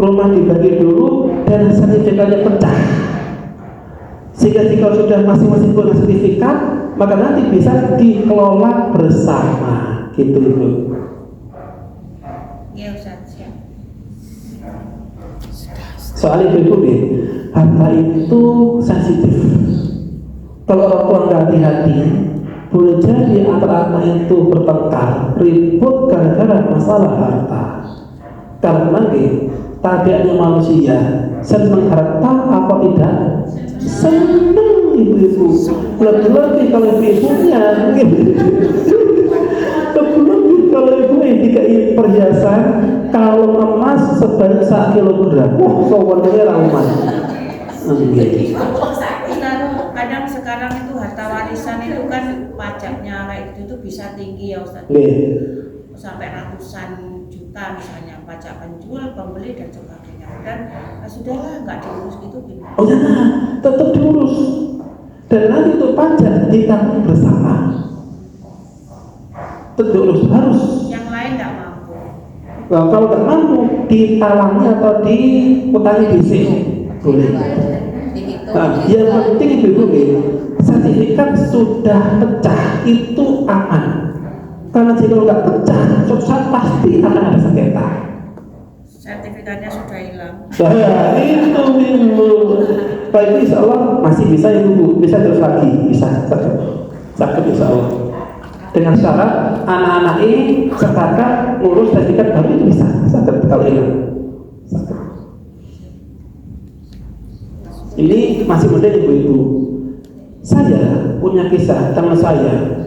rumah dibagi dulu dan sertifikatnya pecah. Sehingga jika sudah masing-masing punya sertifikat, maka nanti bisa dikelola bersama, gitu Ibu. Ya Ustaz, siap. Soal itu harta itu sensitif. Kalau orang tua nggak hati-hati, boleh jadi antara anak itu bertengkar, ribut gara-gara masalah harta. Karena tabiatnya manusia senang harta apa tidak? Senang ibu-ibu. Lebih-lebih kalau ibu-ibunya, lebih-lebih kalau ibu dikai perhiasan, kalau emas sebanyak 1 kilogram, wah sebenarnya ramah. Kadang sekarang itu harta warisan itu kan pajaknya kayak gitu bisa tinggi ya Ustaz. Sampai ratusan juta misalnya, pajak penjual, pembeli dan sebagainya. Dan sudahlah nggak diurus gitu gimana? Oh ya, tetap diurus. Dan nanti itu pajak ditanggung bersama. Tetap diurus harus. Yang lain nggak mampu. Nah, kalau nggak mampu ditalangi atau diutangi bisik boleh. Nah, yang penting ibu sertifikat sudah pecah itu aman. Karena jika nggak pecah, suatu saat pasti akan ada sengketa. Sertifikatnya sudah hilang. Nah, itu ibu. Tapi insya Allah masih bisa ibu, bisa terus lagi, bisa sakit insya Allah. Dengan syarat anak-anak ini sepakat ngurus sertifikat baru itu bisa sakit kalau hilang. Sakit. Ini masih muda ibu-ibu. Saya punya kisah teman saya.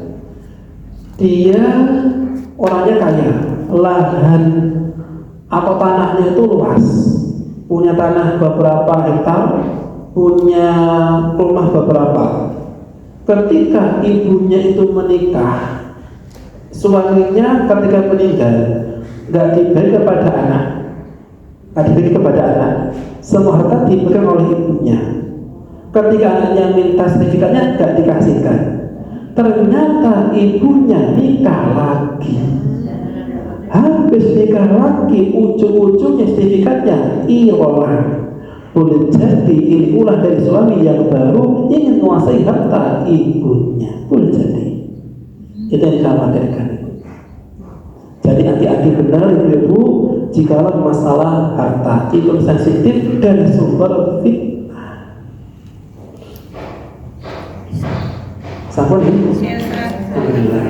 Dia orangnya kaya, lahan atau tanahnya itu luas, punya tanah beberapa hektar, punya rumah beberapa. Ketika ibunya itu menikah, suaminya ketika meninggal nggak diberi kepada anak, nggak diberi kepada anak, semua harta diberikan oleh ibunya. Ketika anaknya minta sertifikatnya nggak dikasihkan. Ternyata ibunya nikah lagi. Habis nikah lagi, ujung-ujungnya sertifikatnya hilang. Boleh jadi ini ulah dari suami yang baru ingin menguasai harta ibunya. Boleh jadi. Itu yang dikhawatirkan. Jadi hati-hati benar ibu-ibu jikalau masalah harta itu sensitif dan sumber fitnah. Sampun ini. Alhamdulillah.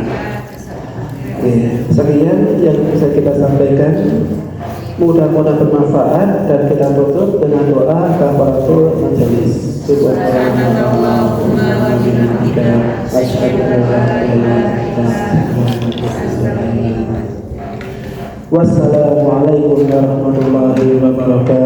Sekian yang bisa kita sampaikan. Mudah-mudahan bermanfaat dan kita tutup dengan doa kafaratul majelis. Subhanallahumma wa bihamdika asyhadu an la ilaha illa anta. Wassalamualaikum warahmatullahi wabarakatuh.